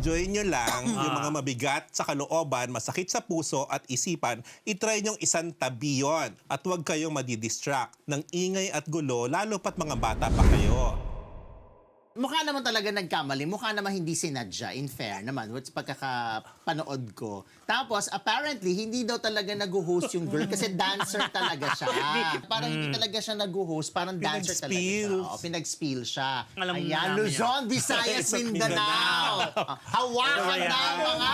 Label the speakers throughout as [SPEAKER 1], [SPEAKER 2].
[SPEAKER 1] enjoy nyo lang yung mga mabigat sa kalooban, masakit sa puso at isipan, itry nyong isang tabi yun. At huwag kayong madidistract ng ingay at gulo, lalo pat mga bata pa kayo.
[SPEAKER 2] Mukha naman talaga nagkamali. Mukha naman hindi sinadya, in fair naman, what's pagkakapanood ko. Tapos, apparently, hindi daw talaga nag-host yung girl kasi dancer talaga siya. Parang hindi talaga siya nag-host, parang dancer talaga siya. O, pinag-spill siya.
[SPEAKER 3] Alam mo
[SPEAKER 2] Ayan,
[SPEAKER 3] namin
[SPEAKER 2] Luzon, Visayas,
[SPEAKER 1] Sa
[SPEAKER 2] Mindanao. Hawakan na mga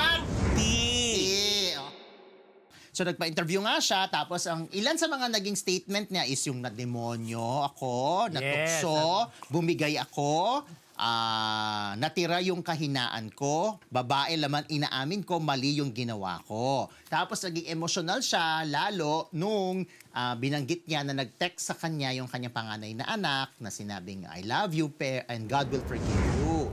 [SPEAKER 2] So nagpa-interview nga siya, tapos ang ilan sa mga naging statement niya is yung nademonyo ako, natukso, bumigay ako, natira yung kahinaan ko, babae laman inaamin ko, mali yung ginawa ko. Tapos naging emotional siya, lalo nung binanggit niya na nag-text sa kanya yung kanyang panganay na anak na sinabing, I love you, and God will forgive you.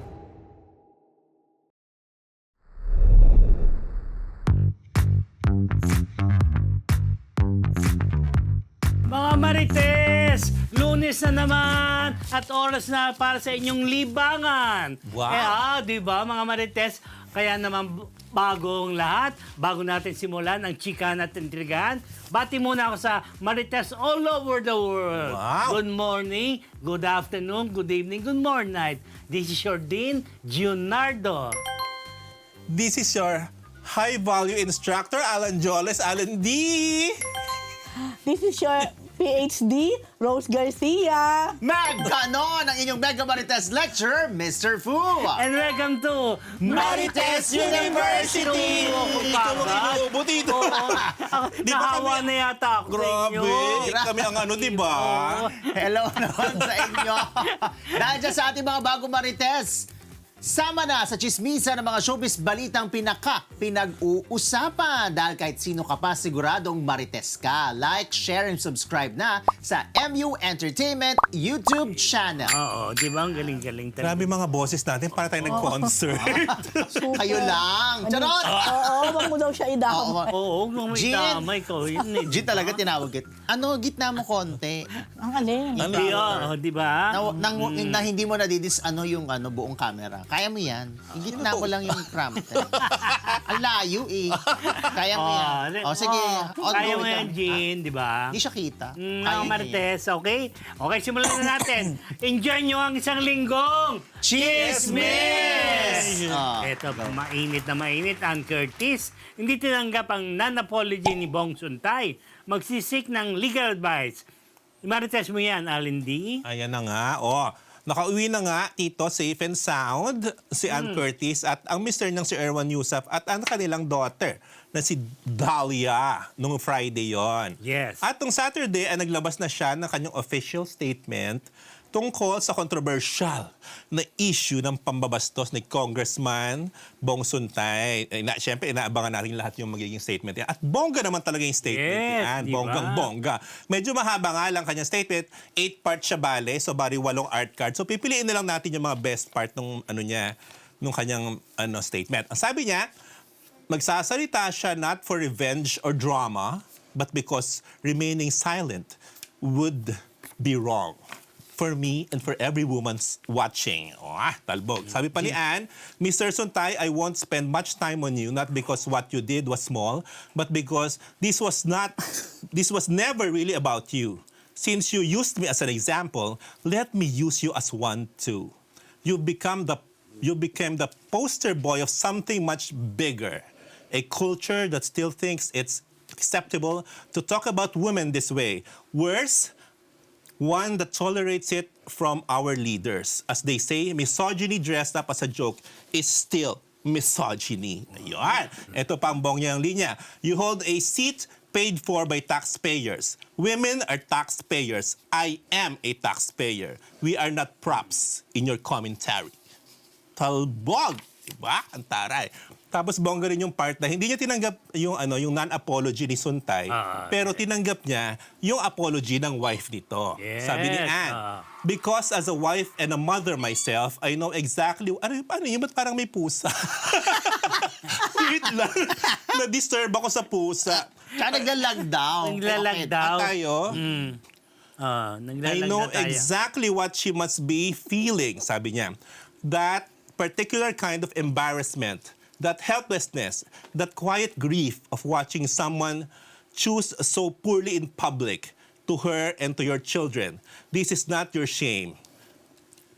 [SPEAKER 3] Mga Marites, Lunes na naman at oras na para sa inyong libangan.
[SPEAKER 1] Wow.
[SPEAKER 3] Di ba mga Marites? Kaya naman bagong lahat, bago natin simulan ang chikahan at intrigahan, bati muna ako sa Marites all over the world.
[SPEAKER 1] Wow.
[SPEAKER 3] Good morning, good afternoon, good evening, good morning night. This is your Dean, Gionardo.
[SPEAKER 1] This is your high-value instructor, Alan Joles, Alan D.
[SPEAKER 4] This is your PhD, Rose Garcia.
[SPEAKER 2] Ganon ang inyong Mega Marites Lecturer, Mr. Fu.
[SPEAKER 3] And welcome to
[SPEAKER 2] Marites University!
[SPEAKER 1] Ikaw ang inuubo dito. Di ba
[SPEAKER 3] Nahawa
[SPEAKER 1] kami-
[SPEAKER 3] na yata ako sa
[SPEAKER 1] Grabe.
[SPEAKER 3] inyo.
[SPEAKER 1] Kami ang ano, di ba?
[SPEAKER 2] Hello naman sa inyo. Dahil dyan sa ating mga bagong Marites, sama na sa chismisa ng mga showbiz balitang pinag-uusapan. Dahil kahit sino ka pa, siguradong Marites ka. Like, share, and subscribe na sa MU Entertainment YouTube channel.
[SPEAKER 3] Oo, di ba? Ang galing-galing talaga.
[SPEAKER 1] Grabe mga boses natin, para tayo nag-concert.
[SPEAKER 4] Super.
[SPEAKER 2] Kayo lang. Charot!
[SPEAKER 4] Oo, wag mo daw siya idama.
[SPEAKER 3] Oo, mga may
[SPEAKER 2] Gin.
[SPEAKER 3] damay ko. Yun eh.
[SPEAKER 2] G talaga tinawag it. Ano, gitna mo konti.
[SPEAKER 4] Ang alin.
[SPEAKER 3] Hindi, oo, di ba?
[SPEAKER 2] Na hindi mo nadidis yung buong camera. Kaya mo yan. Igitna mo lang yung cramp. Ang layo eh. Kaya mo yan. Sige.
[SPEAKER 3] Kaya mo yan, Jean, di ba?
[SPEAKER 2] Hindi siya kita.
[SPEAKER 3] Mga
[SPEAKER 2] Kaya niya
[SPEAKER 3] Marites, okay? Okay, simulan na natin. Enjoy nyo ang isang linggong
[SPEAKER 2] Chismis!
[SPEAKER 3] Ito, mainit na mainit ang Curtis. Hindi tinanggap ang non-apology ni Bong Suntay. Magsisik ng legal advice. Marites mo yan, Alin D.
[SPEAKER 1] Ayan na nga. Oh, nakauwi na nga, Tito, safe and sound, si Ann Curtis at ang mister niyang si Erwan Yusuf at ang kanilang daughter na si Dahlia nung Friday yon.
[SPEAKER 3] Yes.
[SPEAKER 1] At nung Saturday ay naglabas na siya ng kanyang official statement tungkol sa controversial na issue ng pambabastos ni Congressman Bong Suntay. Siyempre, inaabangan natin lahat yung magiging statement niya. At bongga naman talaga yung statement
[SPEAKER 3] Yes,
[SPEAKER 1] niyan.
[SPEAKER 3] di ba?
[SPEAKER 1] Bonggang-bongga. Medyo mahaba nga lang kanyang statement. 8 parts siya bale, so bari 8 art cards. So pipiliin na lang natin yung mga best part nung nung kanyang statement. Ang sabi niya, magsasalita siya not for revenge or drama, but because remaining silent would be wrong. For me and for every woman's watching. Talbog. Sabi pa ni Ann, Mr. Suntay, I won't spend much time on you, not because what you did was small, but because this was never really about you. Since you used me as an example, let me use you as one too. You became the poster boy of something much bigger. A culture that still thinks it's acceptable to talk about women this way. Worse, one that tolerates it from our leaders. As they say, misogyny dressed up as a joke is still misogyny. Ayun. Ito pa ang bong niyang linya. You hold a seat paid for by taxpayers. Women are taxpayers. I am a taxpayer. We are not props in your commentary. Talbog! Diba? Ang taray. Tapos bongga rin yung part na hindi niya tinanggap yung non-apology ni Suntay, pero tinanggap niya yung apology ng wife nito.
[SPEAKER 3] Yes.
[SPEAKER 1] Sabi ni Ann, because as a wife and a mother myself, I know exactly, ano yun, ba't parang may pusa? Wait lang, na-disturb ako sa pusa.
[SPEAKER 2] Tsaka naglalag daw.
[SPEAKER 3] Naglalag daw.
[SPEAKER 1] At tayo, I
[SPEAKER 3] Naglalag
[SPEAKER 1] know
[SPEAKER 3] na tayo.
[SPEAKER 1] exactly what she must be feeling, sabi niya. That particular kind of embarrassment, that helplessness, that quiet grief of watching someone choose so poorly in public to her and to your children. This is not your shame.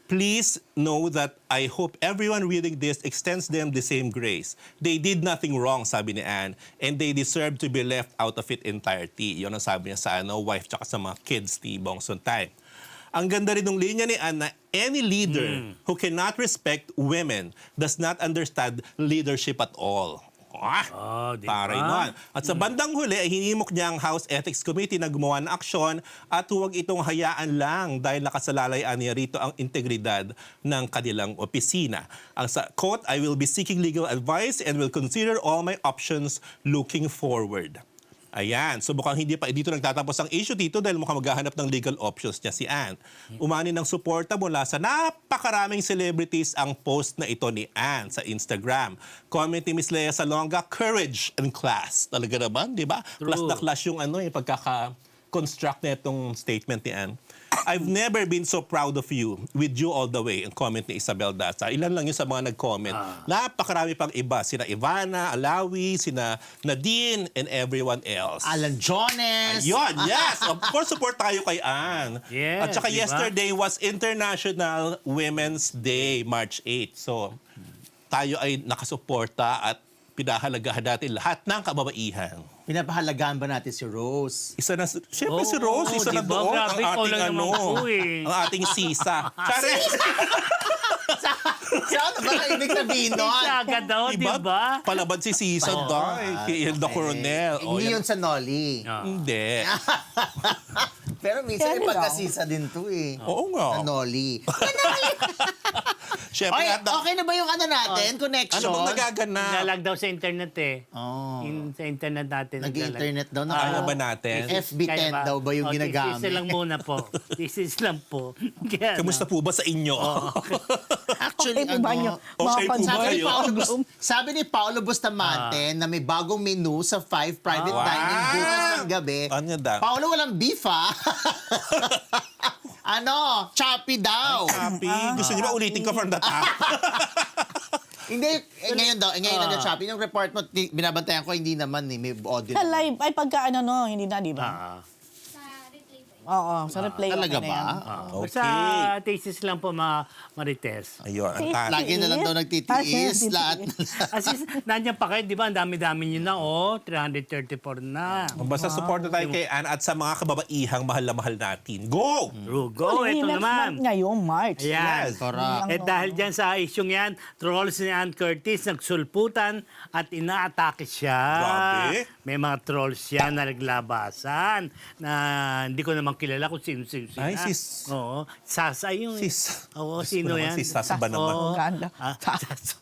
[SPEAKER 1] Please know that I hope everyone reading this extends them the same grace. They did nothing wrong, sabi ni Anne, and they deserve to be left out of it entirety. Yun ang sabi niya sa wife tsaka sa mga kids ni Bong Suntay. Ang ganda rin ng linya ni Anne na any leader who cannot respect women does not understand leadership at all.
[SPEAKER 3] Oh, di ba?
[SPEAKER 1] Taray nun. At sa bandang huli, ay hinimok niya ang House Ethics Committee na gumawa ng aksyon at huwag itong hayaan lang dahil nakasalalay-an niya rito ang integridad ng kanilang opisina. Ang sa quote, I will be seeking legal advice and will consider all my options looking forward. Ayan. So mukhang hindi pa dito nagtatapos ang issue dito dahil mukhang maghahanap ng legal options niya si Anne. Umani ng suporta mula sa napakaraming celebrities ang post na ito ni Anne sa Instagram. Comment ni Miss Lea Salonga, courage and class. Talaga naman, di ba?
[SPEAKER 3] True.
[SPEAKER 1] Class na class yung yung pagkaka-construct na itong statement ni Anne. I've never been so proud of you, with you all the way, ang comment ni Isabel Daza. Ilan lang yun sa mga nag-comment. Napakarami pang iba. Sina Ivana, Alawi, sina Nadine, and everyone else.
[SPEAKER 2] Alan Jones.
[SPEAKER 1] Ayun, yes. Of course, support tayo kay Anne.
[SPEAKER 3] Yes,
[SPEAKER 1] At saka
[SPEAKER 3] diba?
[SPEAKER 1] yesterday was International Women's Day, March 8. So, tayo ay nakasuporta at pinahalagahan natin lahat ng kababaihan.
[SPEAKER 2] Pinapahalagaan ba natin si Rose?
[SPEAKER 1] Isa na, siyempre si
[SPEAKER 3] Oo,
[SPEAKER 1] Rose, isa na
[SPEAKER 3] diba?
[SPEAKER 1] doon.
[SPEAKER 3] Grabe,
[SPEAKER 1] Ang
[SPEAKER 3] ikaw
[SPEAKER 1] ating
[SPEAKER 3] lang naman po eh.
[SPEAKER 1] ang ating sisa. Charis!
[SPEAKER 2] So, ano ba ang ibig sabihin nun?
[SPEAKER 3] Saga daw, di ba?
[SPEAKER 1] Palaban si Sisa dahil kay Hilda Coronel. O,
[SPEAKER 2] Hindi
[SPEAKER 1] yan-
[SPEAKER 2] yun sa Nolly.
[SPEAKER 1] Hindi.
[SPEAKER 2] Pero minsan
[SPEAKER 4] Kaya
[SPEAKER 2] yung
[SPEAKER 4] nila.
[SPEAKER 2] pagkasisa din to eh.
[SPEAKER 1] Oo nga.
[SPEAKER 2] Sa Nolly.
[SPEAKER 1] Siyempre,
[SPEAKER 2] Okay,
[SPEAKER 1] lahat ng-
[SPEAKER 2] okay na ba yung ano natin?
[SPEAKER 1] ano
[SPEAKER 2] Connection?
[SPEAKER 1] bang nagaganap?
[SPEAKER 3] Nalag daw sa internet eh.
[SPEAKER 2] Oh.
[SPEAKER 3] Sa internet natin.
[SPEAKER 2] Nag-internet daw.
[SPEAKER 1] Kaya ba natin?
[SPEAKER 2] FB10 daw ba yung ginagamit?
[SPEAKER 3] This is lang muna po. This is lang po. Kaya,
[SPEAKER 1] Kamusta po ba sa inyo?
[SPEAKER 2] Actually,
[SPEAKER 4] Okay po ba nyo?
[SPEAKER 1] Okay po ba
[SPEAKER 2] sabi ni
[SPEAKER 1] kayo?
[SPEAKER 2] Sabi ni Paolo Bustamante na may bagong menu sa 5 private
[SPEAKER 1] Wow.
[SPEAKER 2] dining bukas ng gabi.
[SPEAKER 1] Ano daw?
[SPEAKER 2] Paolo, walang beef ha? Ano? Choppy daw.
[SPEAKER 1] Happy. Gusto niyo ba ulitin ko from the top?
[SPEAKER 2] Hindi, ngayon daw, ngayon na choppy. Yung report mo, binabantayan ko, hindi naman eh, may audio.
[SPEAKER 4] Sa live, ay pagka ano no, hindi na, di ba?
[SPEAKER 3] Ah,
[SPEAKER 4] Oo, sa replay.
[SPEAKER 2] Talaga
[SPEAKER 4] okay na
[SPEAKER 2] ba?
[SPEAKER 4] yan.
[SPEAKER 1] Okay.
[SPEAKER 3] Basta thesis lang po, Marites.
[SPEAKER 1] Ayun, ang
[SPEAKER 4] Sis-
[SPEAKER 1] tati.
[SPEAKER 2] Lagi na lang daw nagtitiis. Lahat.
[SPEAKER 3] As is, nandiyan pa kayo, di ba? Ang dami-dami nyo na, 334 na.
[SPEAKER 1] Basta support na tayo kay Anne at sa mga kababaihang mahal na mahal natin. Go!
[SPEAKER 3] Rugo, ito
[SPEAKER 4] Next
[SPEAKER 3] naman.
[SPEAKER 4] month ngayong March.
[SPEAKER 3] Ayan.
[SPEAKER 1] Yes.
[SPEAKER 2] Correct.
[SPEAKER 3] Eh dahil dyan sa isyong yan, trolls ni Ann Curtis nagsulputan at inaatake siya.
[SPEAKER 1] Grabe.
[SPEAKER 3] May mga trolls siya na naglabasan na hindi ko naman kilala kung sino.
[SPEAKER 1] Ay, sis.
[SPEAKER 3] Oo. Sasa yung...
[SPEAKER 1] Sis.
[SPEAKER 3] Oo,
[SPEAKER 1] Diyos
[SPEAKER 3] sino
[SPEAKER 1] ko naman,
[SPEAKER 3] yan?
[SPEAKER 1] sis, Sasa ba naman?
[SPEAKER 3] Oo.
[SPEAKER 4] Ganda.
[SPEAKER 3] Ah,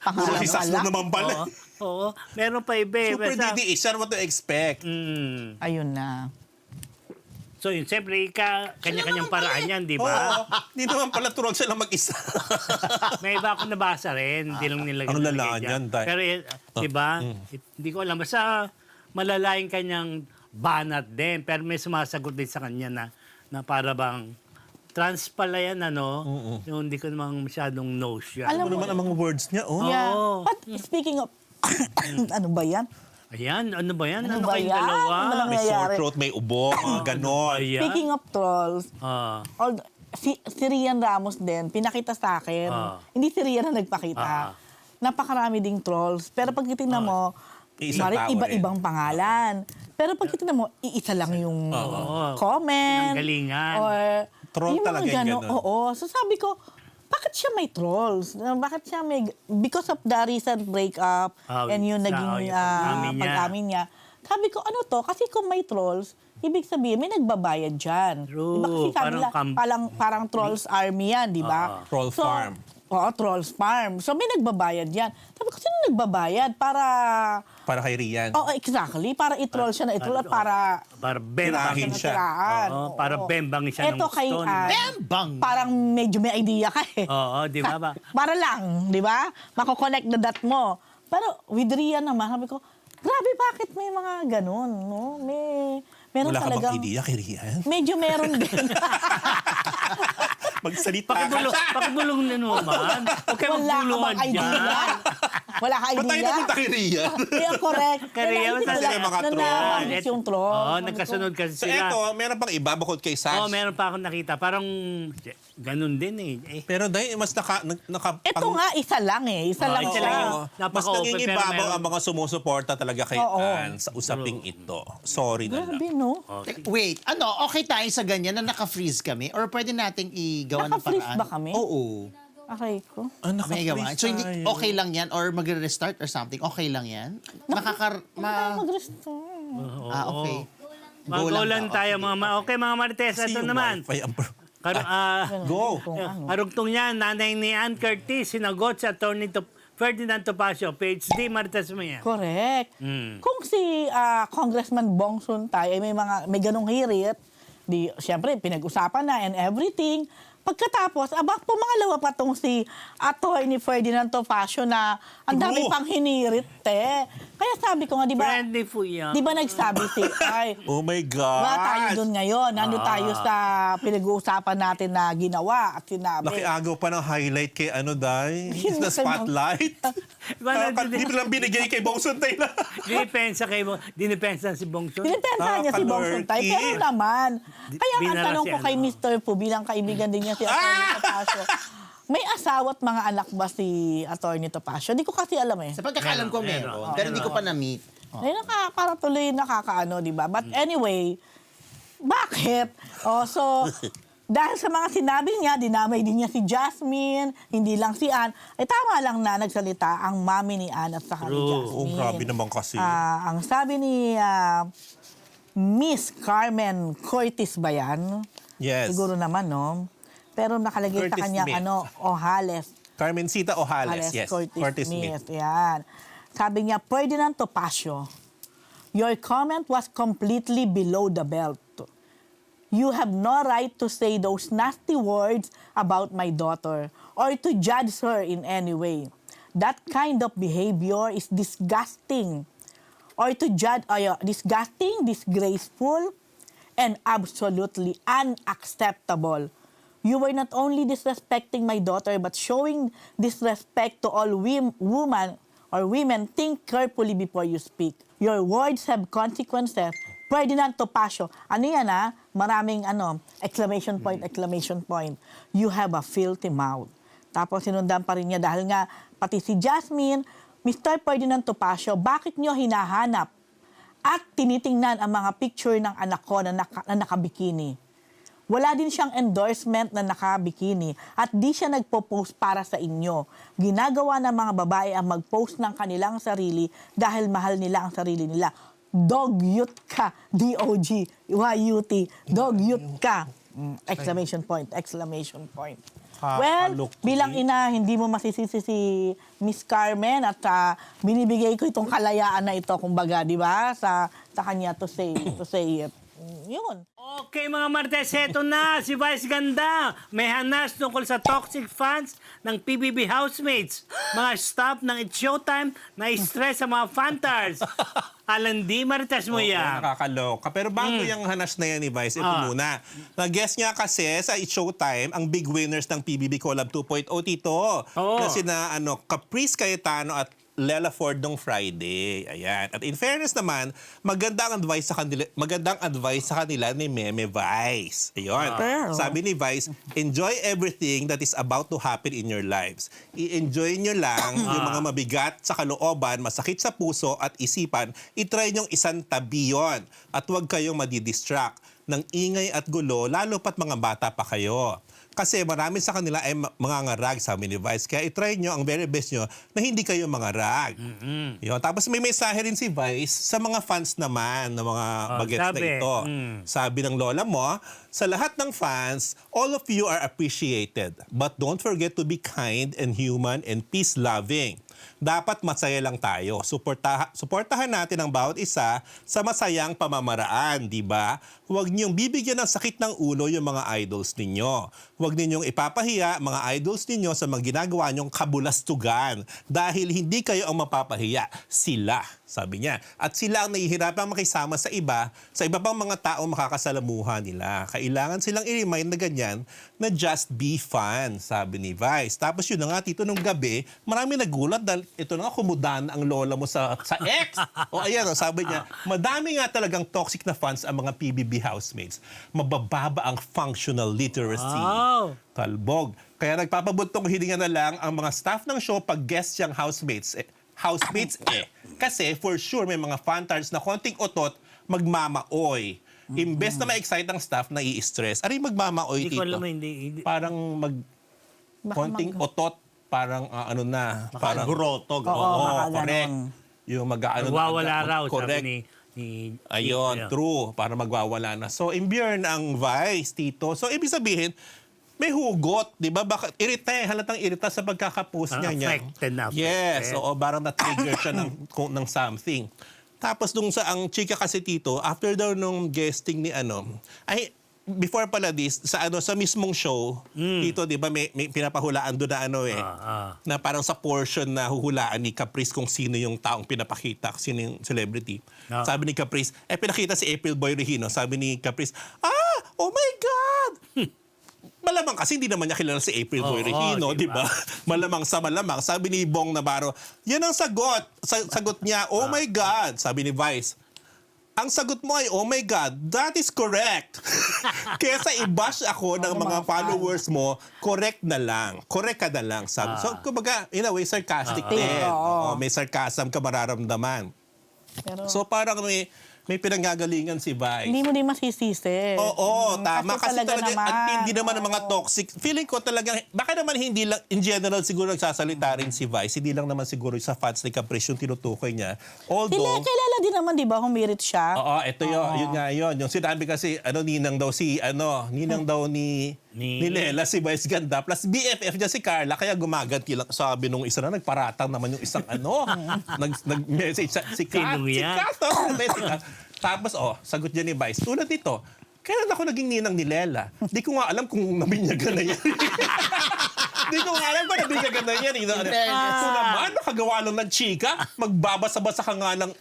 [SPEAKER 4] Pangalan
[SPEAKER 1] Si Sas
[SPEAKER 4] pala.
[SPEAKER 1] mo naman pala.
[SPEAKER 3] Oo. Meron pa iba eh.
[SPEAKER 1] Super
[SPEAKER 3] Basta-
[SPEAKER 1] DDH, ano mo to expect?
[SPEAKER 4] Ayun na.
[SPEAKER 3] So yun, siyempre, kanya-kanyang paraan yan, di ba?
[SPEAKER 1] Oo. Hindi naman pala turon sila mag-isa.
[SPEAKER 3] May iba akong nabasa rin, hindi lang nilagay.
[SPEAKER 1] Ang
[SPEAKER 3] nilagay
[SPEAKER 1] lalaan
[SPEAKER 3] dyan.
[SPEAKER 1] yan, Day.
[SPEAKER 3] Pero, di ba, hindi ko alam. Basta malalaking kanyang banat din. Pero may sumasagot din sa kanya na para bang trans pala yan, ano? Yung hindi ko namang masyadong know siya.
[SPEAKER 1] Ano naman ang mga words niya, oh?
[SPEAKER 4] Yeah.
[SPEAKER 3] Oo.
[SPEAKER 4] But speaking of, ano ba yan?
[SPEAKER 3] Ayan, ano ba yan?
[SPEAKER 4] Ano
[SPEAKER 3] Ano,
[SPEAKER 4] ba
[SPEAKER 3] kayong
[SPEAKER 4] yan?
[SPEAKER 3] dalawa?
[SPEAKER 4] Ano ba
[SPEAKER 1] May sore
[SPEAKER 4] nangyayari?
[SPEAKER 1] throat, may ubo, mga ganon.
[SPEAKER 3] Ayan.
[SPEAKER 4] Speaking of trolls,
[SPEAKER 3] Ah,
[SPEAKER 4] si Rian Ramos din, pinakita sa akin.
[SPEAKER 3] Ah.
[SPEAKER 4] Hindi si Rian na nagpakita.
[SPEAKER 3] Ah.
[SPEAKER 4] Napakarami ding trolls. Pero pag titignan mo,
[SPEAKER 1] Isang
[SPEAKER 4] mari,
[SPEAKER 1] tao
[SPEAKER 4] iba-ibang pangalan. Pero pag titignan mo, iisa lang yung comment.
[SPEAKER 3] Pinanggalingan.
[SPEAKER 4] Or
[SPEAKER 1] Troll
[SPEAKER 4] yung mga
[SPEAKER 1] talaga yung
[SPEAKER 4] gano-
[SPEAKER 1] ganon.
[SPEAKER 4] Oo. So sabi ko, bakit siya may trolls? Bakit siya may... Because of the recent breakup and yung
[SPEAKER 3] sa-
[SPEAKER 4] naging
[SPEAKER 3] yung pag-amin niya.
[SPEAKER 4] pag-amin niya. Sabi ko, ano to? Kasi kung may trolls, ibig sabihin, may nagbabayad dyan.
[SPEAKER 3] True.
[SPEAKER 4] Diba? Kasi sabi nila, parang trolls army yan, di ba?
[SPEAKER 1] Troll farm.
[SPEAKER 4] Oo, trolls farm. So may nagbabayad yan. Sabi ko, sino nagbabayad?
[SPEAKER 1] Para kay Rian.
[SPEAKER 4] Oo, exactly. Para i-troll siya na i-troll at para
[SPEAKER 3] para bembang.
[SPEAKER 1] Tirahin siya.
[SPEAKER 4] natiraan.
[SPEAKER 3] Oo, para bembang siya ng
[SPEAKER 4] Eto kay
[SPEAKER 3] gusto.
[SPEAKER 4] Ann,
[SPEAKER 2] Bembang!
[SPEAKER 4] parang medyo may idea ka eh.
[SPEAKER 3] Oo, di ba ba?
[SPEAKER 4] Para lang, di ba? Mako-connect the dot mo. Pero with Rian naman, sabi ko, grabe, bakit may mga ganun, no? Meron
[SPEAKER 1] Wala ka
[SPEAKER 4] talagang...
[SPEAKER 1] bang idea kay Rian?
[SPEAKER 4] Medyo meron din.
[SPEAKER 1] Magsalita ka.
[SPEAKER 3] Pakibulong na naman. Huwag kayo
[SPEAKER 4] Wala ka
[SPEAKER 3] magbulungan
[SPEAKER 4] bang idea?
[SPEAKER 3] dyan.
[SPEAKER 4] Wala ka
[SPEAKER 1] Ba't tayo
[SPEAKER 4] idea?
[SPEAKER 1] napunta kay Rian?
[SPEAKER 4] Yeah, correct.
[SPEAKER 3] Kaya
[SPEAKER 4] Naisip
[SPEAKER 3] kasi
[SPEAKER 4] ko lang,
[SPEAKER 1] may mga
[SPEAKER 4] na
[SPEAKER 1] troll.
[SPEAKER 4] nabanggit yung troll.
[SPEAKER 3] Oo,
[SPEAKER 4] Sabi ko,
[SPEAKER 3] nagkasunod kasi
[SPEAKER 1] So
[SPEAKER 3] sila.
[SPEAKER 1] eto, meron pang iba bukod kay Sash.
[SPEAKER 3] Oo, meron pa akong nakita. Parang ganun din eh.
[SPEAKER 1] Pero dahil mas
[SPEAKER 4] Ito nga, isa lang eh. Isa lang
[SPEAKER 3] isa
[SPEAKER 4] siya.
[SPEAKER 3] lang yun.
[SPEAKER 1] Mas
[SPEAKER 3] Napaka-open, pero
[SPEAKER 1] nangingibabaw
[SPEAKER 3] meron-
[SPEAKER 1] ang mga sumusuporta talaga kay
[SPEAKER 4] Oo.
[SPEAKER 1] Ann sa usaping ito. Sorry na lang.
[SPEAKER 4] Grabe, no?
[SPEAKER 2] Wait, okay tayo sa ganyan na naka-freeze kami? Or pwede nating igawa ng
[SPEAKER 4] Naka-freeze
[SPEAKER 2] paraan?
[SPEAKER 4] ba kami?
[SPEAKER 2] Oo.
[SPEAKER 4] Aray ko.
[SPEAKER 2] May gawa. So, hindi, okay lang yan? Or magre-restart or something? Okay lang yan?
[SPEAKER 4] Mag-restore.
[SPEAKER 2] Okay.
[SPEAKER 3] Mag-ulan tayo mga okay mga Marites, ito naman.
[SPEAKER 1] Go.
[SPEAKER 3] Arugtong niya, nanay ni Ann Curtis, sinagot sa attorney Ferdinand Topacio, PhD, Marites mo yan.
[SPEAKER 4] Correct. Kung si Congressman Bong Suntay ay may ganong hirit, di siyempre pinag-usapan na and everything. Pagkatapos, pumangalawa pa tong si Attorney Ferdinand Topacio na ang dami
[SPEAKER 1] True.
[SPEAKER 4] pang hinirit, te. Kaya sabi ko nga, di ba?
[SPEAKER 3] Friendly po yan.
[SPEAKER 4] Di ba nagsabi si
[SPEAKER 1] Oh my God.
[SPEAKER 4] Wala tayo doon ngayon. Nandun tayo sa pinag-uusapan natin na ginawa at sinabi.
[SPEAKER 1] Nakiagaw pa ng highlight kay Day.
[SPEAKER 4] Yun
[SPEAKER 1] The
[SPEAKER 4] na kayo.
[SPEAKER 1] spotlight. Di lang binigay kay Bong Suntay na.
[SPEAKER 3] Dinipensa si Bongso.
[SPEAKER 4] Pinipensahan niya si Bong Suntay.
[SPEAKER 1] Nakakalurky.
[SPEAKER 4] Pero naman, kaya ang
[SPEAKER 3] Binara
[SPEAKER 4] tanong
[SPEAKER 3] si
[SPEAKER 4] ko kay Mr. Pu, bilang kaibigan din niya si Atty. Topacio, may asawa at mga anak ba si Atty. Topacio? Di ko kasi alam eh.
[SPEAKER 2] Sa pagkakalam ko meron. Pero hindi ko pa na-meet.
[SPEAKER 4] Ay, para tuloy nakakaano, di ba? But anyway, bakit? So, dahil sa mga sinabi niya, dinamay din niya si Jasmine, hindi lang si Ann, tama lang na nagsalita ang mami ni Ann at saka ni
[SPEAKER 3] True.
[SPEAKER 4] Jasmine.
[SPEAKER 1] Oh, grabe naman kasi.
[SPEAKER 4] Ang sabi ni Miss Carmen Curtis ba yan?
[SPEAKER 1] Yes.
[SPEAKER 4] Siguro naman, no? Pero nakalagay sa
[SPEAKER 1] Curtis
[SPEAKER 4] kanyang
[SPEAKER 1] Smith.
[SPEAKER 4] Ojales.
[SPEAKER 1] Carmencita Ojales. Yes.
[SPEAKER 4] Curtis
[SPEAKER 1] Smith.
[SPEAKER 4] Smith. Yan. Sabi niya, Ferdinand Topacio, your comment was completely below the belt. You have no right to say those nasty words about my daughter or to judge her in any way. That kind of behavior is disgusting. Or to judge, disgusting, disgraceful, and absolutely unacceptable. You were not only disrespecting my daughter but showing disrespect to all women. Think carefully before you speak. Your words have consequences. Ferdinand Topacio. Ano yan Maraming exclamation point. You have a filthy mouth. Tapos sinundan pa rin niya dahil nga pati si Jasmine, Mr. Ferdinand Topacio, bakit niyo hinahanap at tinitingnan ang mga picture ng anak ko na nakabikini? Wala din siyang endorsement na nakabikini at di siya nagpo-post para sa inyo. Ginagawa ng mga babae ang mag-post ng kanilang sarili dahil mahal nila ang sarili nila. Dogyut ka. D-O-G-Y-U-T. Dogyut ka. Exclamation point. Well, bilang ina, hindi mo masisisi si Miss Carmen at binibigay ko itong kalayaan na ito, kumbaga, di ba? Sa kanya to say it. Yun.
[SPEAKER 3] Okay mga Martes, eto na si Vice Ganda. May hanas tungkol sa toxic fans ng PBB housemates. Mga staff ng It's Showtime na stress sa mga fantars. Alan D. Marites mo yan.
[SPEAKER 1] Nakakaloka. Pero bago yung hanas na yan ni Vice, ito muna. Nag-guest niya kasi sa It's Showtime, ang big winners ng PBB Collab 2.0, Tito.
[SPEAKER 3] Oo.
[SPEAKER 1] Na sina Caprice Cayetano at Lela Ford nung Friday. Ayan. At in fairness naman, magandang advice sa kanila ni Meme Vice. Ayun. Sabi ni Vice, enjoy everything that is about to happen in your lives. I-enjoy nyo lang yung mga mabigat sa kalooban, masakit sa puso at isipan. I-try nyong isang tabi yun. At huwag kayong madidistract ng ingay at gulo, lalo pat mga bata pa kayo. Kasi marami sa kanila ay mga ngarag, sabi ni Vice. Kaya itry nyo ang very best nyo na hindi kayo mga rag. Yun. Tapos may mensahe rin si Vice sa mga fans naman ng mga bagets na ito. Sabi ng lola mo, sa lahat ng fans, all of you are appreciated. But don't forget to be kind and human and peace-loving. Dapat masaya lang tayo. Suportahan natin ang bawat isa sa masayang pamamaraan, di ba? Huwag niyong bibigyan ng sakit ng ulo yung mga idols ninyo. Huwag ninyong ipapahiya mga idols ninyo sa mga ginagawa niyong kabulastugan dahil hindi kayo ang mapapahiya. Sila, sabi niya. At sila ang nahihirapang makisama sa iba pang mga taong makakasalamuha nila. Kailangan silang i-remind na ganyan na just be fun, sabi ni Vice. Tapos yun na nga, Tito, nung gabi, marami nagulat dahil ito na nga, kumudan ang lola mo sa ex. O ayan, sabi niya, madami nga talagang toxic na fans ang mga PBB housemates. Mabababa ang functional literacy.
[SPEAKER 3] Wow.
[SPEAKER 1] Talbog. Kaya nagpapabuntong hilinga na lang ang mga staff ng show pag guest siyang housemates. Kasi for sure may mga fantards na konting otot magmamaoy. Imbes na ma-excite ang staff, nai-stress. Aray magmamaoy,
[SPEAKER 3] Hindi ko
[SPEAKER 1] Tito.
[SPEAKER 3] alam, hindi.
[SPEAKER 1] Parang
[SPEAKER 4] Baka
[SPEAKER 1] konting otot, parang parang
[SPEAKER 2] Groto.
[SPEAKER 1] Oo,
[SPEAKER 4] baka
[SPEAKER 1] correct.
[SPEAKER 4] ganon.
[SPEAKER 1] Yung mag-ano
[SPEAKER 3] Nagwawala raw,
[SPEAKER 1] correct.
[SPEAKER 3] sabi ni
[SPEAKER 1] Ayun, true. Para magwawala na. So, imbure na ang Vice, Tito. So, ibig sabihin, may hugot, di ba? Bakit halatang irita sa pagkakapost niya.
[SPEAKER 3] Affected na.
[SPEAKER 1] Yes,
[SPEAKER 3] affected.
[SPEAKER 1] oo, parang na-trigger siya ng something. Tapos ang chika kasi, Tito, after daw nung guesting ni before pala this, sa mismong show, Tito, di ba, may pinapahulaan doon na na parang sa portion na huhulaan ni Caprice kung sino yung taong pinapakita, sino yung celebrity. Sabi ni Caprice, pinakita si April Boy Regino. Sabi ni Caprice, oh my God! Malamang kasi hindi naman niya kilala si April Boy Regino, di ba? Malamang. Sabi ni Bong Navarro, yan ang sagot. Sagot niya, oh my God. Sabi ni Vice, ang sagot mo ay, oh my God, that is correct. Kesa i-bash ako ng mga followers mo, correct na lang. Correct ka na lang. Sabi. So, kumbaga, in a way, sarcastic din. Oo, may sarcasm ka mararamdaman.
[SPEAKER 4] Pero
[SPEAKER 1] So, parang may pinanggagalingan si Vice.
[SPEAKER 4] hindi mo din masisisi.
[SPEAKER 1] Oo, tama. Kasi talaga,
[SPEAKER 4] naman,
[SPEAKER 1] ang tindi naman ng mga toxic. Feeling ko talaga, baka naman hindi lang, in general siguro nagsasalita rin si Vice, hindi lang naman siguro sa fans ni Caprice yung tinutukoy niya. Although,
[SPEAKER 4] Kilala din naman, di ba, humirit siya.
[SPEAKER 1] oo, ito yun nga yun. Yung sinabi kasi, ninang daw ni Lela, si Vice ganda, plus BFF niya si Carla, kaya gumaganti lang. Sabi nung isa na, nagparatang naman yung isang nag-message si Kat.
[SPEAKER 3] Sino
[SPEAKER 1] Si
[SPEAKER 3] yan?
[SPEAKER 1] Kat, tapos, sagot niya ni Vice. Tulad nito, kailan ako naging ninang ni Lela? Di ko nga alam kung nabinyagan na yan. Di ko nga alam kung nabinyagan na yan. Ito naman, nakagawa lang ng chika. Magbabasa-basa ka nga lang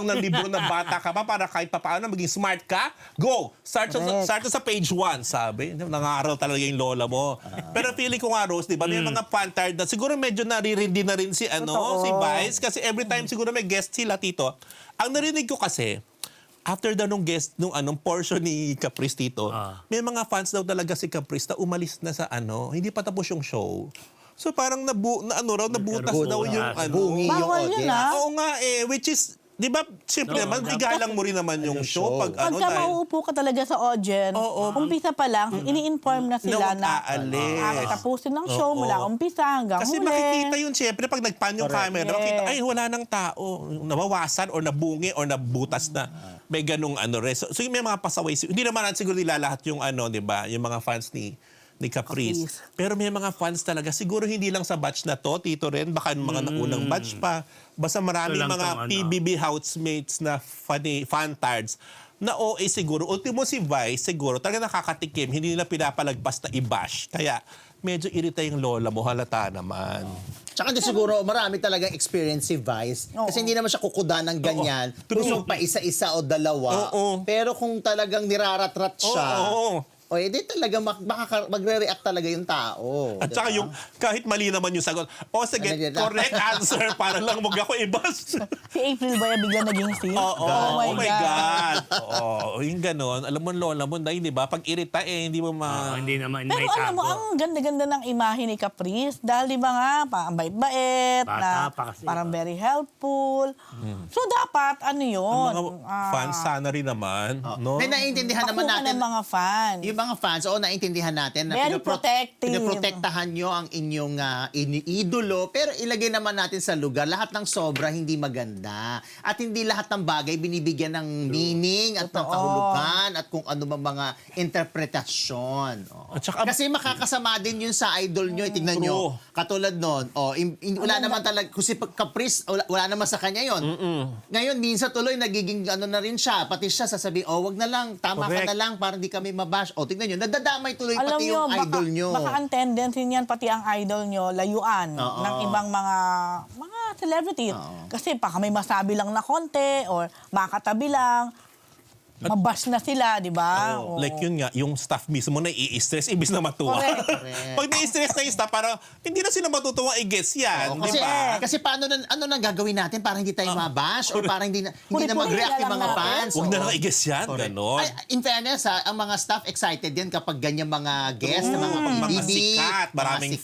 [SPEAKER 1] ng libro na bata ka pa para kahit papaano maging smart ka. Go! Start sa page 1, sabi. Nangaral talaga yung lola mo. Pero feeling ko nga, Rose, di ba, may mga fantard na siguro medyo naririndi na rin si Vice. Kasi every time siguro may guest sila, Tito. Ang narinig ko kasi, after daw nung guest, nung portion ni Caprice, Tito, may mga fans daw talaga si Caprice na umalis na sa hindi pa tapos yung show. So parang nabutas daw yung
[SPEAKER 2] Bungi yung
[SPEAKER 4] Bawal yun,
[SPEAKER 2] audience.
[SPEAKER 1] Oo nga which is, di ba, siyempre naman, igalang mo rin naman yung show. Pag
[SPEAKER 4] Pagka mauupo ka talaga sa audience, umpisa pa lang, ini-inform na sila na tapusin ng show mula umpisa hanggang
[SPEAKER 1] Kasi
[SPEAKER 4] huli.
[SPEAKER 1] makikita yun, siyempre, pag nagpan yung camera, makita, ay, wala nang tao. Nawawasan or nabungi or nabutas na. May ganung So, may mga pasaway. Hindi naman siguro nilalahat yung di ba, yung mga fans ni Caprice. Pero may mga fans talaga. Siguro hindi lang sa batch na to, Tito Ren, baka mga naunang batch pa. Basta maraming mga PBB housemates na fantards na OA siguro. Ultimo si Vice, siguro, talaga nakakatikim. Hindi nila pinapalagpas na i-bash. Kaya medyo irita yung lola mo, halata naman.
[SPEAKER 2] Tsaka di siguro marami talagang experience si Vice. Kasi hindi naman siya kukuda ng ganyan. Gusto pa isa-isa o dalawa. Pero kung talagang nirarat-rat siya, o edi talaga magre-react talaga yung tao.
[SPEAKER 1] At saka yung kahit mali naman yung sagot, sige, correct answer para lang wag ako i-bash.
[SPEAKER 4] Si April ba bigla naging scene?
[SPEAKER 1] Oh my God. Yung ganon. Alam mo, lola mo, di ba? Pag irita hindi mo
[SPEAKER 3] Hindi naman
[SPEAKER 4] Pero
[SPEAKER 3] may
[SPEAKER 4] alam mo,
[SPEAKER 3] tago.
[SPEAKER 4] ang ganda-ganda ng imahe ni Caprice. Dahil di ba nga, ang bait-bait,
[SPEAKER 3] Bata
[SPEAKER 4] na
[SPEAKER 3] pa kasi,
[SPEAKER 4] parang very helpful. So dapat, yun?
[SPEAKER 1] Ang mga fans sana rin naman. No?
[SPEAKER 2] May naiintindihan naman
[SPEAKER 4] Bakuhan
[SPEAKER 2] natin.
[SPEAKER 4] ng mga fans.
[SPEAKER 2] Yung mga fans, naintindihan natin na
[SPEAKER 4] Very protective.
[SPEAKER 2] pinoprotektahan nyo ang inyong iniidolo, pero ilagay naman natin sa lugar, lahat ng sobra hindi maganda. At hindi lahat ng bagay binibigyan ng meaning at ng kahulugan at kung ano bang mga interpretasyon. Oo.
[SPEAKER 1] At saka-
[SPEAKER 2] Kasi makakasama din yun sa idol nyo. Tignan nyo. Katulad nun, wala naman talaga, kasi Caprice, wala naman sa kanya yon. Ngayon, minsan tuloy, nagiging ano na rin siya. Pati siya sasabihin, wag na lang, tama ka
[SPEAKER 3] Correct.
[SPEAKER 2] na lang, para hindi kami mabash. Tignan nyo, nadadamay tuloy
[SPEAKER 4] Alam
[SPEAKER 2] pati
[SPEAKER 4] nyo,
[SPEAKER 2] yung idol nyo.
[SPEAKER 4] baka ang tendency niyan pati ang idol nyo, layuan
[SPEAKER 2] Oo.
[SPEAKER 4] ng ibang mga celebrity. Kasi baka may masabi lang na konti or makatabi lang, mabash na sila, di ba? Oo.
[SPEAKER 1] Like yun nga, yung staff mismo na i-stress, ibis na matuwa.
[SPEAKER 4] Correct.
[SPEAKER 1] Pag na-stress na yung staff, parang hindi na sila matutuwa i-guess yan.
[SPEAKER 2] Oo,
[SPEAKER 1] Di ba?
[SPEAKER 2] kasi paano ano nang gagawin natin para hindi tayo mabash or para hindi na
[SPEAKER 4] Puri-puri
[SPEAKER 2] mag-react
[SPEAKER 4] na
[SPEAKER 2] yung
[SPEAKER 4] lang
[SPEAKER 2] mga
[SPEAKER 4] natin.
[SPEAKER 2] fans?
[SPEAKER 1] Huwag na
[SPEAKER 2] Oo.
[SPEAKER 1] lang i-guess yan,
[SPEAKER 2] Correct.
[SPEAKER 1] ganon.
[SPEAKER 2] Ay, in fairness, ang mga staff excited din kapag ganyan mga guests na mga
[SPEAKER 1] Mga
[SPEAKER 2] pang-BB,
[SPEAKER 1] sikat,
[SPEAKER 2] maraming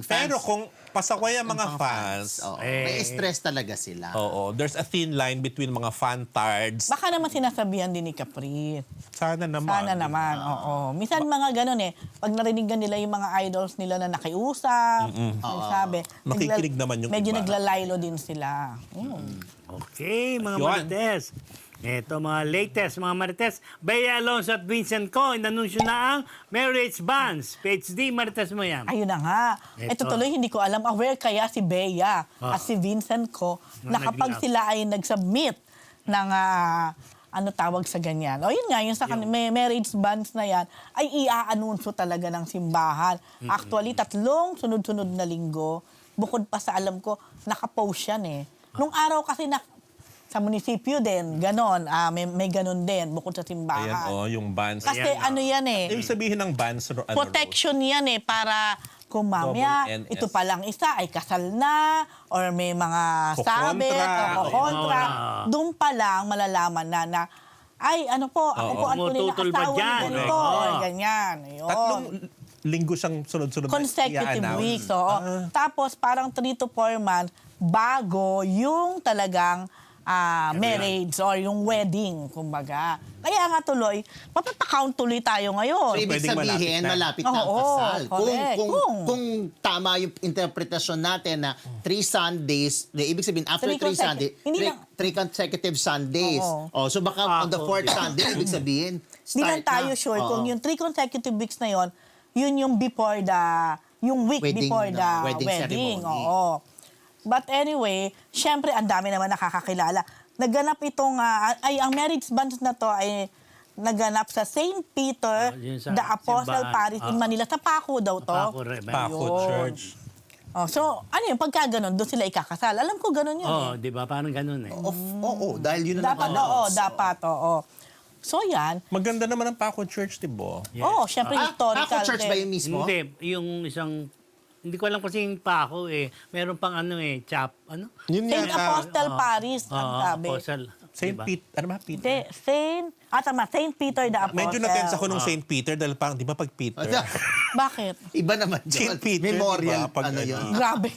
[SPEAKER 2] fans.
[SPEAKER 1] Pero kung pasaway ang mga fans,
[SPEAKER 2] Oo, may
[SPEAKER 3] Eh.
[SPEAKER 2] stress talaga sila.
[SPEAKER 1] oo, there's a thin line between mga fan-tards.
[SPEAKER 4] Baka naman sinasabihan din ni Capri.
[SPEAKER 1] Sana naman.
[SPEAKER 4] Sana naman, oo. Minsan mga ganun pag narinigan nila yung mga idols nila na nakiusap, sabi,
[SPEAKER 1] Nakikinig naman yung
[SPEAKER 4] medyo
[SPEAKER 1] iba.
[SPEAKER 4] naglalaylo din sila.
[SPEAKER 3] Okay, mga
[SPEAKER 1] Yun.
[SPEAKER 3] Marites. Ito, mga latest, mga Marites. Bea Alonso at Vincent Co. inanunsyo na ang marriage bans. PhD, Marites mo yan.
[SPEAKER 4] Ayun na nga. Ito
[SPEAKER 3] Ito.
[SPEAKER 4] tuloy, hindi ko alam. Aware kaya si Bea at si Vincent ko na
[SPEAKER 3] Na
[SPEAKER 4] kapag
[SPEAKER 3] nag-love.
[SPEAKER 4] sila ay nag-submit ng ano tawag sa ganyan. O yun nga, yung sa may marriage bans na yan, ay ia-anunsyo talaga ng simbahan. Actually, 3 sunod-sunod na linggo, bukod pa sa alam ko, nakapost yan Nung araw kasi sa munisipyo din, ganon, may ganon din, bukod sa simbahan.
[SPEAKER 1] Ayan, yung bans.
[SPEAKER 4] Kasi
[SPEAKER 3] Ayan,
[SPEAKER 4] ano yan
[SPEAKER 1] Ibig sabihin ng bans,
[SPEAKER 4] protection yan para kung mamaya
[SPEAKER 1] Double NS.
[SPEAKER 4] ito palang isa ay kasal na or may mga sabit o kontra,
[SPEAKER 3] Oo.
[SPEAKER 4] doon pa lang malalaman na ay ano po, ako po ang tunay na
[SPEAKER 3] Tumututol ba
[SPEAKER 4] asawa
[SPEAKER 3] dyan?
[SPEAKER 4] ni ganito,
[SPEAKER 3] Oo.
[SPEAKER 4] or ganyan. Ayun.
[SPEAKER 1] 3 linggo siyang sunod-sunod na
[SPEAKER 4] Consecutive
[SPEAKER 1] i-announce.
[SPEAKER 4] weeks. Oo. Tapos parang 3 to 4 months bago yung talagang marriage or yung wedding, kumbaga. Kaya nga tuloy, mapapakount tuloy tayo ngayon.
[SPEAKER 2] So, ibig
[SPEAKER 1] Pwedeng
[SPEAKER 2] sabihin,
[SPEAKER 1] malapit
[SPEAKER 2] malapit na ang
[SPEAKER 4] Oo,
[SPEAKER 2] kasal.
[SPEAKER 4] correct.
[SPEAKER 2] Kung tama yung interpretasyon natin na 3 Sundays, ibig sabihin, after 3 Sundays,
[SPEAKER 4] Hindi lang-
[SPEAKER 2] 3 consecutive Sundays.
[SPEAKER 4] Oo.
[SPEAKER 2] So baka on the 4th Sunday, ibig sabihin,
[SPEAKER 4] Hindi lang
[SPEAKER 2] start
[SPEAKER 4] tayo
[SPEAKER 2] na.
[SPEAKER 4] sure
[SPEAKER 2] Oo.
[SPEAKER 4] kung yung 3 consecutive weeks na yon, yun yung before yung week
[SPEAKER 2] Wedding
[SPEAKER 4] before the
[SPEAKER 2] na, wedding
[SPEAKER 4] wedding.
[SPEAKER 2] ceremony.
[SPEAKER 4] Oo. But anyway, syempre ang dami naman nakakakilala. Naganap itong, ang marriage band na to ay naganap sa St. Peter,
[SPEAKER 3] yun sa
[SPEAKER 4] the Apostle
[SPEAKER 3] simbahan.
[SPEAKER 4] Parish in Manila. Sa Paco daw to.
[SPEAKER 3] Paco, Rebel.
[SPEAKER 1] Paco
[SPEAKER 4] Yun.
[SPEAKER 1] Church.
[SPEAKER 4] So, ano yun, pagka ganun, doon sila ikakasal. Alam ko ganun yun.
[SPEAKER 3] Oo, di ba? Parang ganun
[SPEAKER 2] Oo, dahil yun ang
[SPEAKER 4] Dapat, oo. So, yan.
[SPEAKER 1] Maganda naman ang Paco Church, diba?
[SPEAKER 3] Yes.
[SPEAKER 4] Oo, syempre historical.
[SPEAKER 2] Paco Church ba
[SPEAKER 4] din.
[SPEAKER 2] yun mismo?
[SPEAKER 3] Hindi, yung isang... Hindi ko alam kasi yung Paco Meron pang
[SPEAKER 1] Yun
[SPEAKER 4] St.
[SPEAKER 1] nga,
[SPEAKER 4] Apostle Paris, ang sabi.
[SPEAKER 3] Apostle.
[SPEAKER 1] St.
[SPEAKER 3] Diba?
[SPEAKER 1] Peter, ano ba, Peter?
[SPEAKER 4] Hindi, St. Peter the Apostle.
[SPEAKER 1] Medyo natense ako nung St. Peter dahil parang, di ba pag Peter?
[SPEAKER 4] Bakit?
[SPEAKER 2] Iba naman
[SPEAKER 1] St.
[SPEAKER 2] yun.
[SPEAKER 1] Peter,
[SPEAKER 2] Memorial,
[SPEAKER 1] diba? Pag
[SPEAKER 2] ano
[SPEAKER 1] ano.
[SPEAKER 2] yun.
[SPEAKER 4] Grabe.